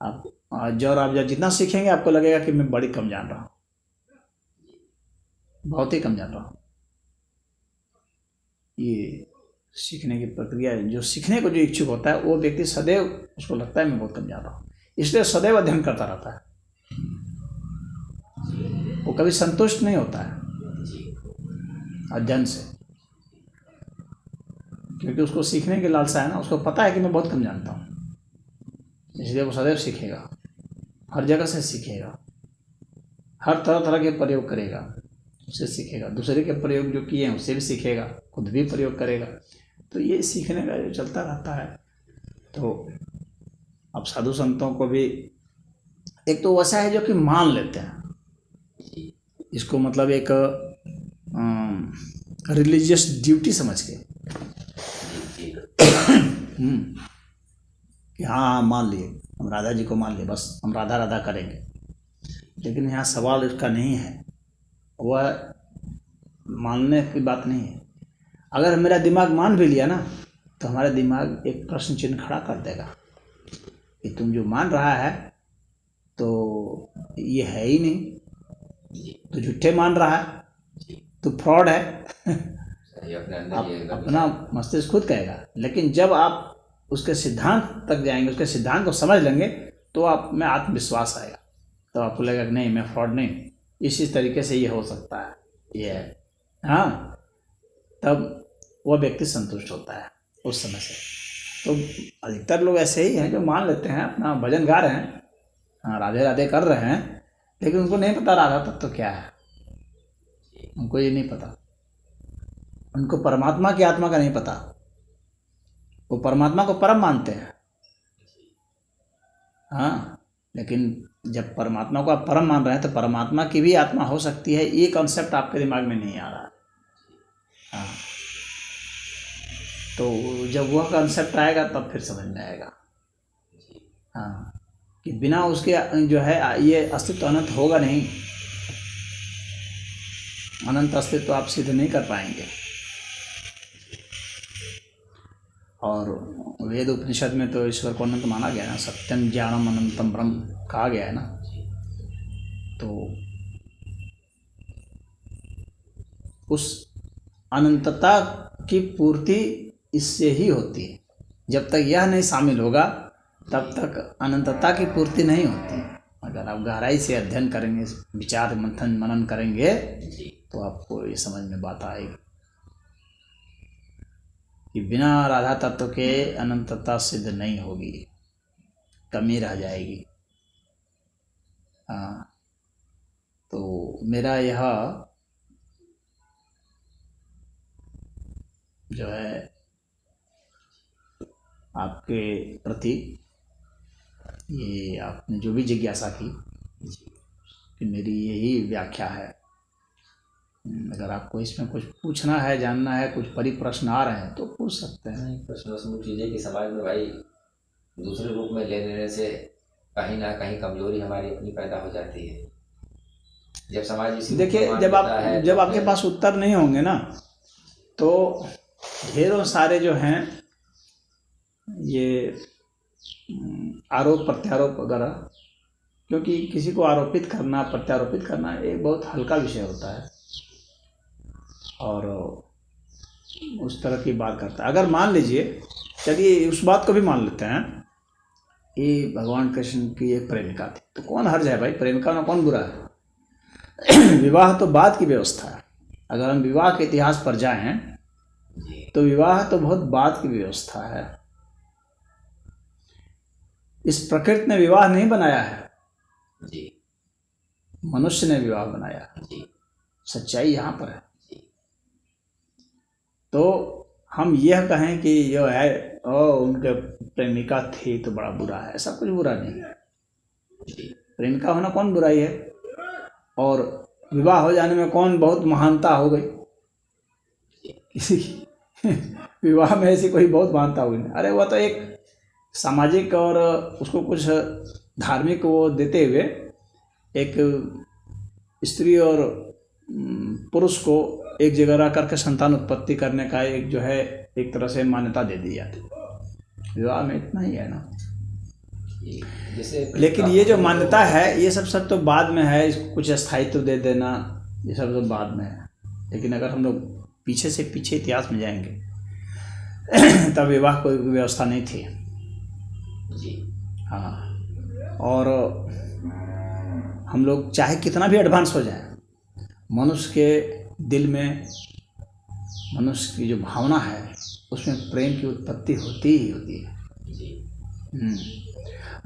आप। और आप जब जितना सीखेंगे आपको लगेगा कि मैं बड़ी कम जान रहा हूँ, बहुत ही कम जान रहा हूँ। ये सीखने की प्रक्रिया है। जो सीखने को जो इच्छुक होता है वो व्यक्ति सदैव उसको लगता है मैं बहुत कम जान रहा हूँ, इसलिए सदैव अध्ययन करता रहता है। वो कभी संतुष्ट नहीं होता है अध्ययन से, क्योंकि उसको सीखने की लालसा है ना, उसको पता है कि मैं बहुत कम जानता हूँ, इसलिए वो सदैव सीखेगा, हर जगह से सीखेगा, हर तरह तरह के प्रयोग करेगा, उससे सीखेगा, दूसरे के प्रयोग जो किए हैं उससे भी सीखेगा, खुद भी प्रयोग करेगा। तो ये सीखने का जो चलता रहता है। तो अब साधु संतों को भी एक तो वैसा है जो कि मान लेते हैं इसको, मतलब एक रिलीजियस ड्यूटी समझ के कि हाँ मान लिए, हम राधा जी को मान लिए, बस हम राधा राधा करेंगे। लेकिन यहाँ सवाल इसका नहीं है, वह मानने की बात नहीं है। अगर मेरा दिमाग मान भी लिया ना तो हमारा दिमाग एक प्रश्न चिन्ह खड़ा कर देगा कि तुम जो मान रहा है तो ये है ही नहीं, तो झूठे मान रहा है, तो फ्रॉड है। अपना मस्तिष्क खुद कहेगा। लेकिन जब आप उसके सिद्धांत तक जाएंगे, उसके सिद्धांत को समझ लेंगे तो आप में आत्मविश्वास आएगा, तो आपको लगेगा कि नहीं मैं फ्रॉड नहीं, इसी तरीके से ये हो सकता है, ये है, हाँ, तब वह व्यक्ति संतुष्ट होता है उस समय से। तो अधिकतर लोग ऐसे ही हैं जो मान लेते हैं, अपना भजन गा रहे हैं, हाँ राधे राधे कर रहे हैं, लेकिन उनको नहीं पता राधा तत्व तो क्या है, उनको ये नहीं पता, उनको परमात्मा की आत्मा का नहीं पता। वो परमात्मा को परम मानते हैं, हाँ, लेकिन जब परमात्मा को आप परम मान रहे हैं तो परमात्मा की भी आत्मा हो सकती है, ये कॉन्सेप्ट आपके दिमाग में नहीं आ रहा। हाँ, तो जब वह कॉन्सेप्ट आएगा तब फिर समझ में आएगा, हाँ, कि बिना उसके जो है ये अस्तित्व अनंत होगा नहीं, अनंत अस्तित्व आप सिद्ध नहीं कर पाएंगे। और वेद उपनिषद में तो ईश्वर को अनंत माना गया है ना, सत्यम ज्ञानम अनंतम ब्रह्म कहा गया है ना। तो उस अनंतता की पूर्ति इससे ही होती है। जब तक यह नहीं शामिल होगा तब तक अनंतता की पूर्ति नहीं होती। अगर आप गहराई से अध्ययन करेंगे, विचार मंथन मनन करेंगे तो आपको ये समझ में बात आएगी कि बिना राधा तत्व के अनंतता सिद्ध नहीं होगी, कमी रह जाएगी। हाँ, तो मेरा यह जो है आपके प्रति, ये आपने जो भी जिज्ञासा की कि मेरी यही व्याख्या है। अगर आपको इसमें कुछ पूछना है, जानना है, कुछ परिप्रश्न आ रहे हैं तो पूछ सकते हैं। प्रश्न उसमें चीज़ें कि समाज में भाई दूसरे रूप में ले लेने से कहीं ना कहीं कमजोरी हमारी अपनी पैदा हो जाती है। जब समाज इसी देखिए, जब आपके पास उत्तर नहीं होंगे ना तो ढेरों सारे जो हैं ये आरोप प्रत्यारोप वगैरह, क्योंकि किसी को आरोपित करना प्रत्यारोपित करना एक बहुत हल्का विषय होता है और उस तरह की बात करता है। अगर मान लीजिए, चलिए उस बात को भी मान लेते हैं कि भगवान कृष्ण की एक प्रेमिका थी, तो कौन हर्ज है भाई, प्रेमिका में कौन बुरा है। विवाह तो बाद की व्यवस्था है। अगर हम विवाह के इतिहास पर जाएं तो विवाह तो बहुत बाद की व्यवस्था है। इस प्रकृति ने विवाह नहीं बनाया है, मनुष्य ने विवाह बनाया। सच्चाई यहाँ पर है। तो हम यह कहें कि जो है उनके प्रेमिका थी तो बड़ा बुरा है, ऐसा कुछ बुरा नहीं है। प्रेमिका होना कौन बुराई है, और विवाह हो जाने में कौन बहुत महानता हो गई। विवाह में ऐसी कोई बहुत मानता हुई नहीं। अरे वह तो एक सामाजिक और उसको कुछ धार्मिक वो देते हुए एक स्त्री और पुरुष को एक जगह रह करके संतान उत्पत्ति करने का एक जो है एक तरह से मान्यता दे दी जाती है। विवाह में इतना ही है ना। जैसे लेकिन ये जो मान्यता है ये सब तो बाद में है, इसको कुछ स्थायित्व दे देना ये सब तो बाद में है। लेकिन अगर हम लोग पीछे से पीछे इतिहास में जाएंगे तब विवाह कोई व्यवस्था नहीं थी जी। हाँ, और हम लोग चाहे कितना भी एडवांस हो जाए, मनुष्य के दिल में मनुष्य की जो भावना है उसमें प्रेम की उत्पत्ति होती ही होती है जी।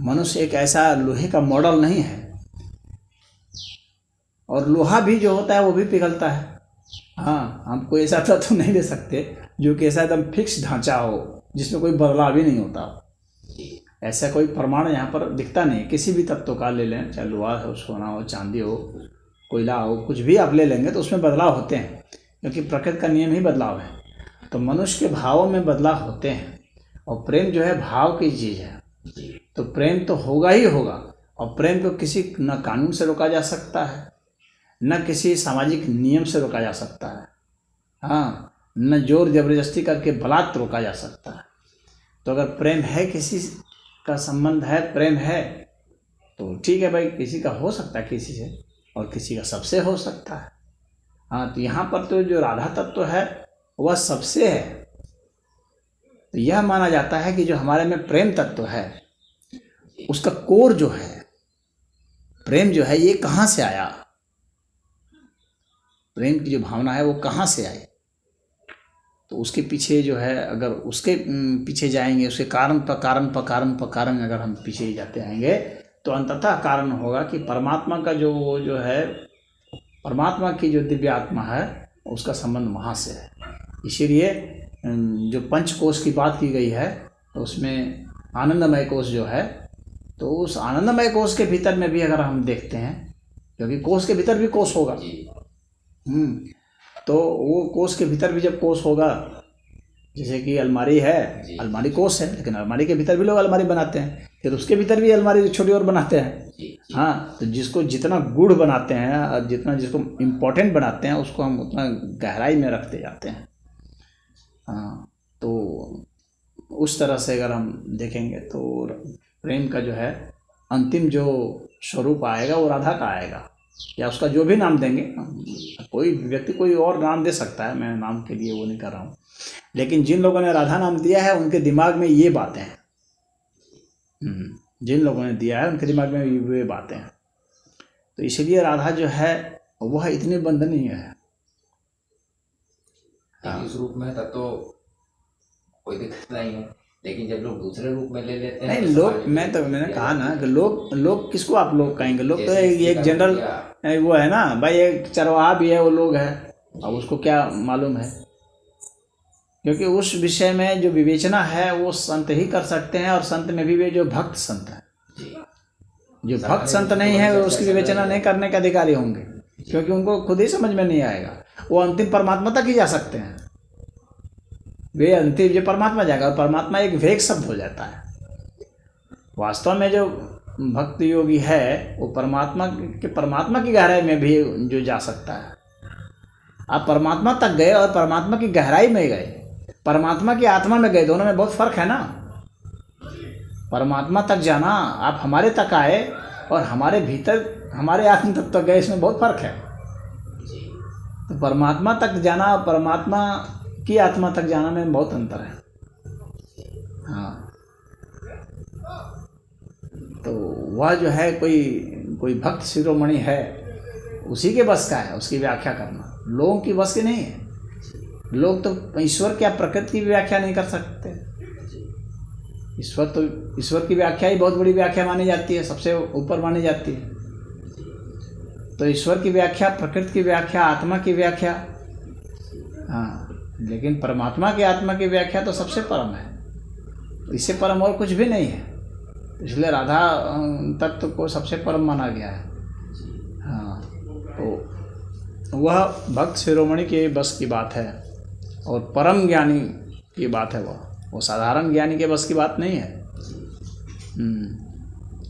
मनुष्य एक ऐसा लोहे का मॉडल नहीं है, और लोहा भी जो होता है वो भी पिघलता है। हाँ, हम कोई ऐसा तत्व नहीं ले सकते जो कि ऐसा एकदम फिक्स ढांचा हो जिसमें कोई बदलाव ही नहीं होता हो। ऐसा कोई प्रमाण यहाँ पर दिखता नहीं। किसी भी तत्व का ले लें, चाहे लोहा हो, सोना हो, चांदी हो, कोयला हो, कुछ भी आप ले लेंगे तो उसमें बदलाव होते हैं, क्योंकि प्रकृति का नियम ही बदलाव है। तो मनुष्य के भावों में बदलाव होते हैं, और प्रेम जो है भाव की चीज़ है। तो प्रेम तो होगा ही होगा, और प्रेम को किसी न कानून से रोका जा सकता है, न किसी सामाजिक नियम से रोका जा सकता है। हाँ, न जोर जबरदस्ती करके बलात् रोका जा सकता है। तो अगर प्रेम है, किसी का संबंध है, प्रेम है, तो ठीक है भाई, किसी का हो सकता है किसी से, और किसी का सबसे हो सकता है। हाँ, तो यहाँ पर तो जो राधा तत्व है वह सबसे है। तो यह माना जाता है कि जो हमारे में प्रेम तत्व है उसका कोर जो है, प्रेम जो है, ये कहाँ से आया, प्रेम की जो भावना है वो कहाँ से आई। तो उसके पीछे जो है, अगर उसके पीछे जाएंगे, उसके कारण पर कारण पर कारण पर कारण अगर हम पीछे जाते आएंगे, तो अंततः कारण होगा कि परमात्मा का जो है, परमात्मा की जो दिव्य आत्मा है उसका संबंध वहाँ से है। इसीलिए जो पंचकोश की बात की गई है तो उसमें आनंदमय कोश जो है, तो उस आनंदमय कोश के भीतर में भी अगर हम देखते हैं, क्योंकि कोश के भीतर भी कोश होगा, तो वो कोश के भीतर भी जब कोश होगा, जैसे कि अलमारी है, अलमारी कोश है, लेकिन अलमारी के भीतर भी लोग अलमारी बनाते हैं, फिर उसके भीतर भी अलमारी छोटी और बनाते हैं। हाँ, तो जिसको जितना गूढ़ बनाते हैं और जितना जिसको इम्पोर्टेंट बनाते हैं उसको हम उतना गहराई में रखते जाते हैं। हाँ, तो उस तरह से अगर हम देखेंगे तो प्रेम का जो है अंतिम जो स्वरूप आएगा वो राधा का आएगा, या उसका जो भी नाम देंगे। कोई व्यक्ति कोई और नाम दे सकता है, मैं नाम के लिए वो नहीं कर रहा हूँ, लेकिन जिन लोगों ने राधा नाम दिया है उनके दिमाग में ये बातें हैं। जिन लोगों ने दिया है उनके दिमाग में ये बातें हैं। तो इसलिए राधा जो है वह इतनी बंधनीय है। इस रूप में तब तो कोई दिक्कत नहीं है, लेकिन जब लोग दूसरे रूप में ले लेते हैं, नहीं लोग, मैंने कहा ना कि लोग किसको आप लोग कहेंगे, लोग तो एक जनरल वो है ना भाई, एक चरवाहा भी है वो लोग है, अब उसको क्या मालूम है, क्योंकि उस विषय में जो विवेचना है वो संत ही कर सकते हैं, और संत में भी वे जो भक्त संत है, जो भक्त संत नहीं है उसकी विवेचना नहीं करने के अधिकारी होंगे, क्योंकि उनको खुद ही समझ में नहीं आएगा। वो अंतिम परमात्मा तक ही जा सकते हैं, वे अंतिम जो परमात्मा जाएगा, और परमात्मा एक वेग शब्द हो जाता है। वास्तव में जो भक्त योगी है वो परमात्मा की गहराई में भी जो जा सकता है। आप परमात्मा तक गए और परमात्मा की गहराई में गए, परमात्मा की आत्मा में गए, दोनों में बहुत फर्क है ना। परमात्मा तक जाना, आप हमारे तक आए, और हमारे भीतर हमारे आत्म तक गए, इसमें बहुत फर्क है। तो परमात्मा तक जाना और परमात्मा की आत्मा तक जाना में बहुत अंतर है। हाँ, तो वह जो है कोई भक्त शिरोमणि है, उसी के बस का है उसकी व्याख्या करना, लोगों की बस की नहीं है। लोग तो ईश्वर क्या प्रकृति की व्याख्या नहीं कर सकते। ईश्वर की व्याख्या ही बहुत बड़ी व्याख्या मानी जाती है, सबसे ऊपर मानी जाती है। तो ईश्वर की व्याख्या, प्रकृति की व्याख्या, आत्मा की व्याख्या, हाँ, लेकिन परमात्मा की आत्मा की व्याख्या तो सबसे परम है, इससे परम और कुछ भी नहीं है। इसलिए राधा तत्व को सबसे परम माना गया है। हाँ, तो वह भक्त शिरोमणि के बस की बात है, और परम ज्ञानी की बात है वो साधारण ज्ञानी के बस की बात नहीं है।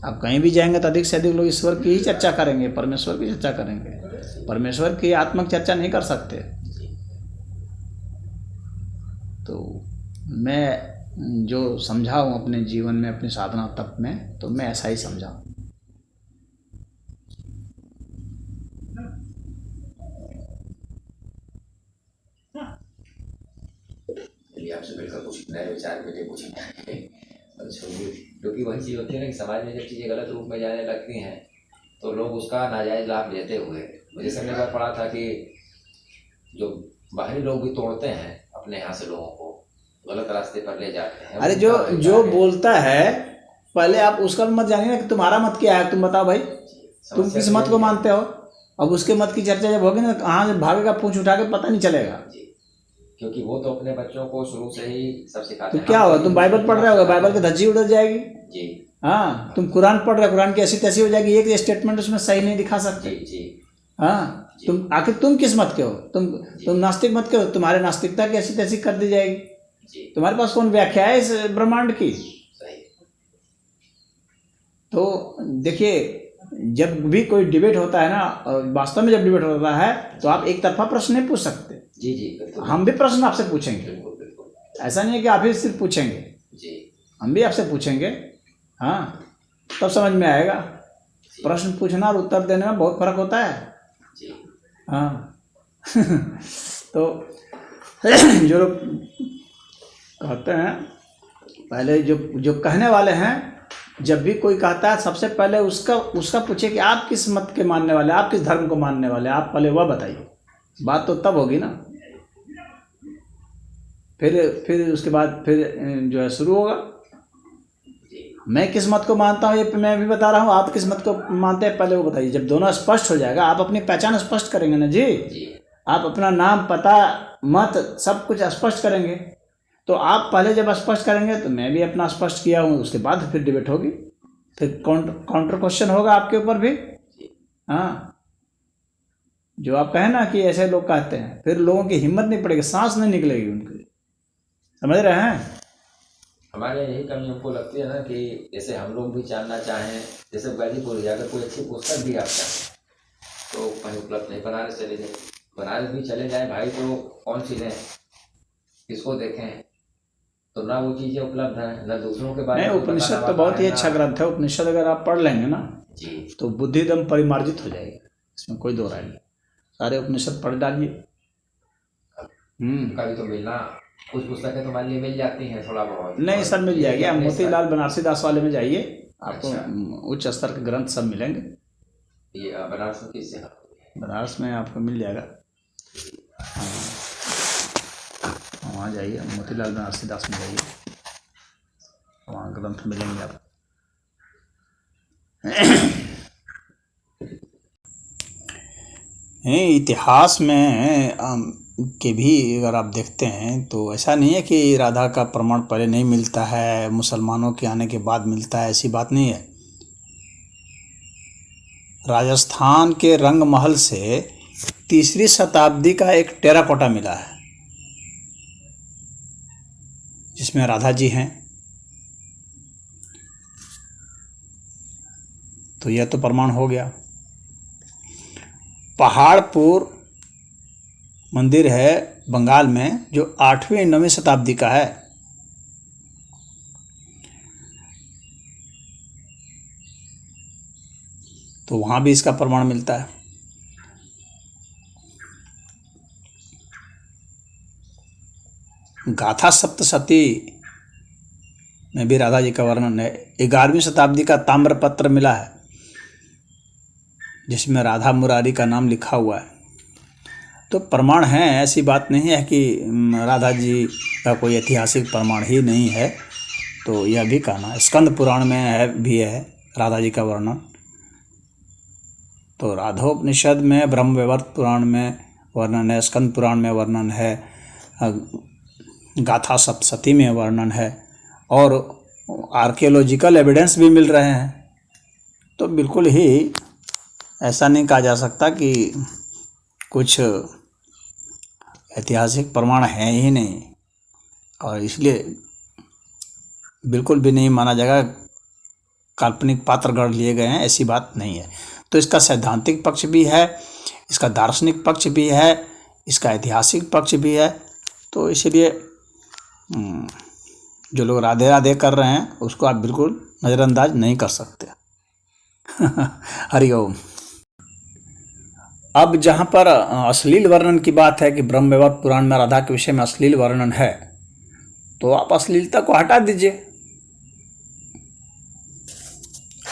आप कहीं भी जाएंगे तो अधिक से अधिक लोग ईश्वर की ही चर्चा करेंगे, परमेश्वर की चर्चा करेंगे, परमेश्वर की आत्मक चर्चा नहीं कर सकते। तो मैं जो समझा हूँ अपने जीवन में, अपनी साधना तप में, तो मैं ऐसा ही समझा हूँ। आपसे मिलकर कुछ नए विचार मिले, कुछ क्योंकि वही चीज़ होती है ना कि समाज में जब चीज़ें गलत रूप में जाने लगती हैं तो लोग उसका नाजायज लाभ लेते हुए, मुझे समझ में पड़ा था कि जो बाहरी लोग भी तोड़ते हैं अपने यहाँ से लोगों को, गलत रास्ते पर ले जाते हैं। अरे जो बोलता है पहले आप उसका भी मत जानिए ना कि तुम्हारा मत क्या है, तुम बताओ भाई तुम किस मत को मानते हो। अब उसके मत की चर्चा जब होगी ना, कहाँ से भागेगा पूंछ उठा के पता नहीं चलेगा। क्योंकि वो तो अपने बच्चों को शुरू से ही सब सिखाते तो हैं। क्या होगा, तुम बाइबल पढ़ रहे होगे, बाइबल की धज्जी उड़ जाएगी जी। हाँ, तुम कुरान पढ़ रहे हो, कुरान की ऐसी तैसी हो जाएगी, एक स्टेटमेंट उसमें सही नहीं दिखा सकते जी। हाँ, तुम आखिर तुम किस मत के हो, तुम नास्तिक मत के हो, तुम्हारे नास्तिकता की ऐसी तैसी कर दी जाएगी। तुम्हारे पास कौन व्याख्या है इस ब्रह्मांड की। तो देखिए, जब भी कोई डिबेट होता है ना, वास्तव में जब डिबेट होता है तो आप एक तरफा प्रश्न नहीं पूछ सकते। जी। हम भी प्रश्न आपसे पूछेंगे, ऐसा नहीं है कि आप ही सिर्फ पूछेंगे जी, हम भी आपसे पूछेंगे। हाँ, तब समझ में आएगा। प्रश्न पूछना और उत्तर देने में बहुत फर्क होता है जी। हाँ तो जो लोग कहते हैं, पहले जो कहने वाले हैं, जब भी कोई कहता है सबसे पहले उसका पूछे कि आप किस मत के मानने वाले, आप किस धर्म को मानने वाले, आप पहले वह बताइए। बात तो तब होगी ना, फिर उसके बाद फिर जो है शुरू होगा। मैं किस मत को मानता हूँ ये मैं भी बता रहा हूँ, आप किस मत को मानते हैं पहले वो बताइए। जब दोनों स्पष्ट हो जाएगा, आप अपनी पहचान स्पष्ट करेंगे ना जी, आप अपना नाम पता मत सब कुछ स्पष्ट करेंगे। तो आप पहले जब स्पष्ट करेंगे तो मैं भी अपना स्पष्ट किया हूँ, उसके बाद फिर डिबेट होगी, फिर काउंटर क्वेश्चन होगा आपके ऊपर भी। हाँ, जो आप कहें ना कि ऐसे लोग कहते हैं, फिर लोगों की हिम्मत नहीं पड़ेगी, सांस नहीं निकलेगी उनकी। समझ रहे हैं? हमारे यही कमी हमको लगती है ना कि जैसे हम लोग भी जानना चाहें, जैसे गाजीपुर अगर कोई अच्छी पुस्तक भी आप चाहें तो कहीं उपलब्ध नहीं, बनारस चले जाए, बनारस भी चले जाए भाई तो कौन सी लें, किसको देखें, तो ना वो चीज़ें उपलब्ध हैं, ना दूसरों के बारे में। उपनिषद तो बहुत ही अच्छा ग्रंथ है। उपनिषद अगर आप पढ़ लेंगे ना जी, तो बुद्धि एकदम परिमार्जित हो जाएगी, इसमें कोई दो राय नहीं। सारे उपनिषद पढ़ डालिए। कभी तो मिलना, कुछ पुस्तकें तो मान ली मिल जाती हैं थोड़ा बहुत, नहीं सब मिल जाएगी। आप मोतीलाल बनारसी दास वाले में जाइए, आपको अच्छा। उच्च स्तर के ग्रंथ सब मिलेंगे। ये बनारस में किस जगह? बनारस में आपको मिल जाएगा। वहाँ जाइए, मोतीलाल बनारसी दास में जाइए, वहाँ ग्रंथ मिलेंगे आपको। इतिहास में के भी अगर आप देखते हैं तो ऐसा नहीं है कि राधा का प्रमाण पहले नहीं मिलता है, मुसलमानों के आने के बाद मिलता है, ऐसी बात नहीं है। राजस्थान के रंग महल से 3री शताब्दी का एक टेराकोटा मिला है जिसमें राधा जी हैं। तो यह तो प्रमाण हो गया। पहाड़पुर मंदिर है बंगाल में जो 8वीं 9वीं शताब्दी का है। तो वहाँ भी इसका प्रमाण मिलता है। गाथा सप्तशती में भी राधा जी का वर्णन है। 11वीं शताब्दी का ताम्रपत्र मिला है जिसमें राधा मुरारी का नाम लिखा हुआ है। तो प्रमाण है, ऐसी बात नहीं है कि राधा जी का कोई ऐतिहासिक प्रमाण ही नहीं है। तो यह भी कहना, स्कंद पुराण में है भी है राधा जी का वर्णन। तो राधोपनिषद में, ब्रह्मवैवर्त पुराण में वर्णन है, स्कंद पुराण में वर्णन है, गाथा सप्तशती में वर्णन है, और आर्कियोलॉजिकल एविडेंस भी मिल रहे हैं। तो बिल्कुल ही ऐसा नहीं कहा जा सकता कि कुछ ऐतिहासिक प्रमाण है ही नहीं, और इसलिए बिल्कुल भी नहीं माना जाएगा काल्पनिक पात्र गढ़ लिए गए हैं, ऐसी बात नहीं है। तो इसका सैद्धांतिक पक्ष भी है, इसका दार्शनिक पक्ष भी है, इसका ऐतिहासिक पक्ष भी है। तो इसलिए जो लोग राधे राधे कर रहे हैं उसको आप बिल्कुल नज़रअंदाज नहीं कर सकते। हरिओम। अब जहाँ पर अश्लील वर्णन की बात है कि ब्रह्मवैवर्त पुराण में राधा के विषय में अश्लील वर्णन है, तो आप अश्लीलता को हटा दीजिए।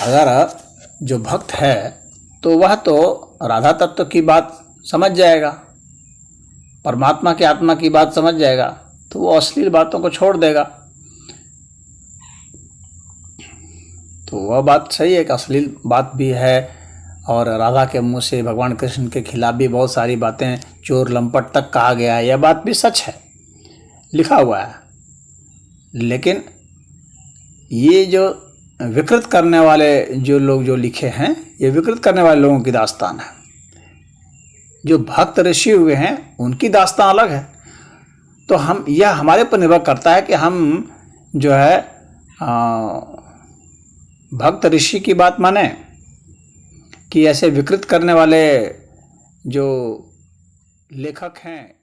अगर जो भक्त है तो वह तो राधा तत्व की बात समझ जाएगा, परमात्मा की आत्मा की बात समझ जाएगा, तो वो अश्लील बातों को छोड़ देगा। तो वह बात सही है कि अश्लील बात भी है, और राधा के मुंह से भगवान कृष्ण के खिलाफ भी बहुत सारी बातें, चोर लंपट तक कहा गया है, यह बात भी सच है, लिखा हुआ है। लेकिन ये जो विकृत करने वाले जो लोग जो लिखे हैं, ये विकृत करने वाले लोगों की दास्तान है। जो भक्त ऋषि हुए हैं उनकी दास्तान अलग है। तो हम, यह हमारे पर निर्भर करता है कि हम जो है भक्त ऋषि की बात माने, कि ऐसे विकृत करने वाले जो लेखक हैं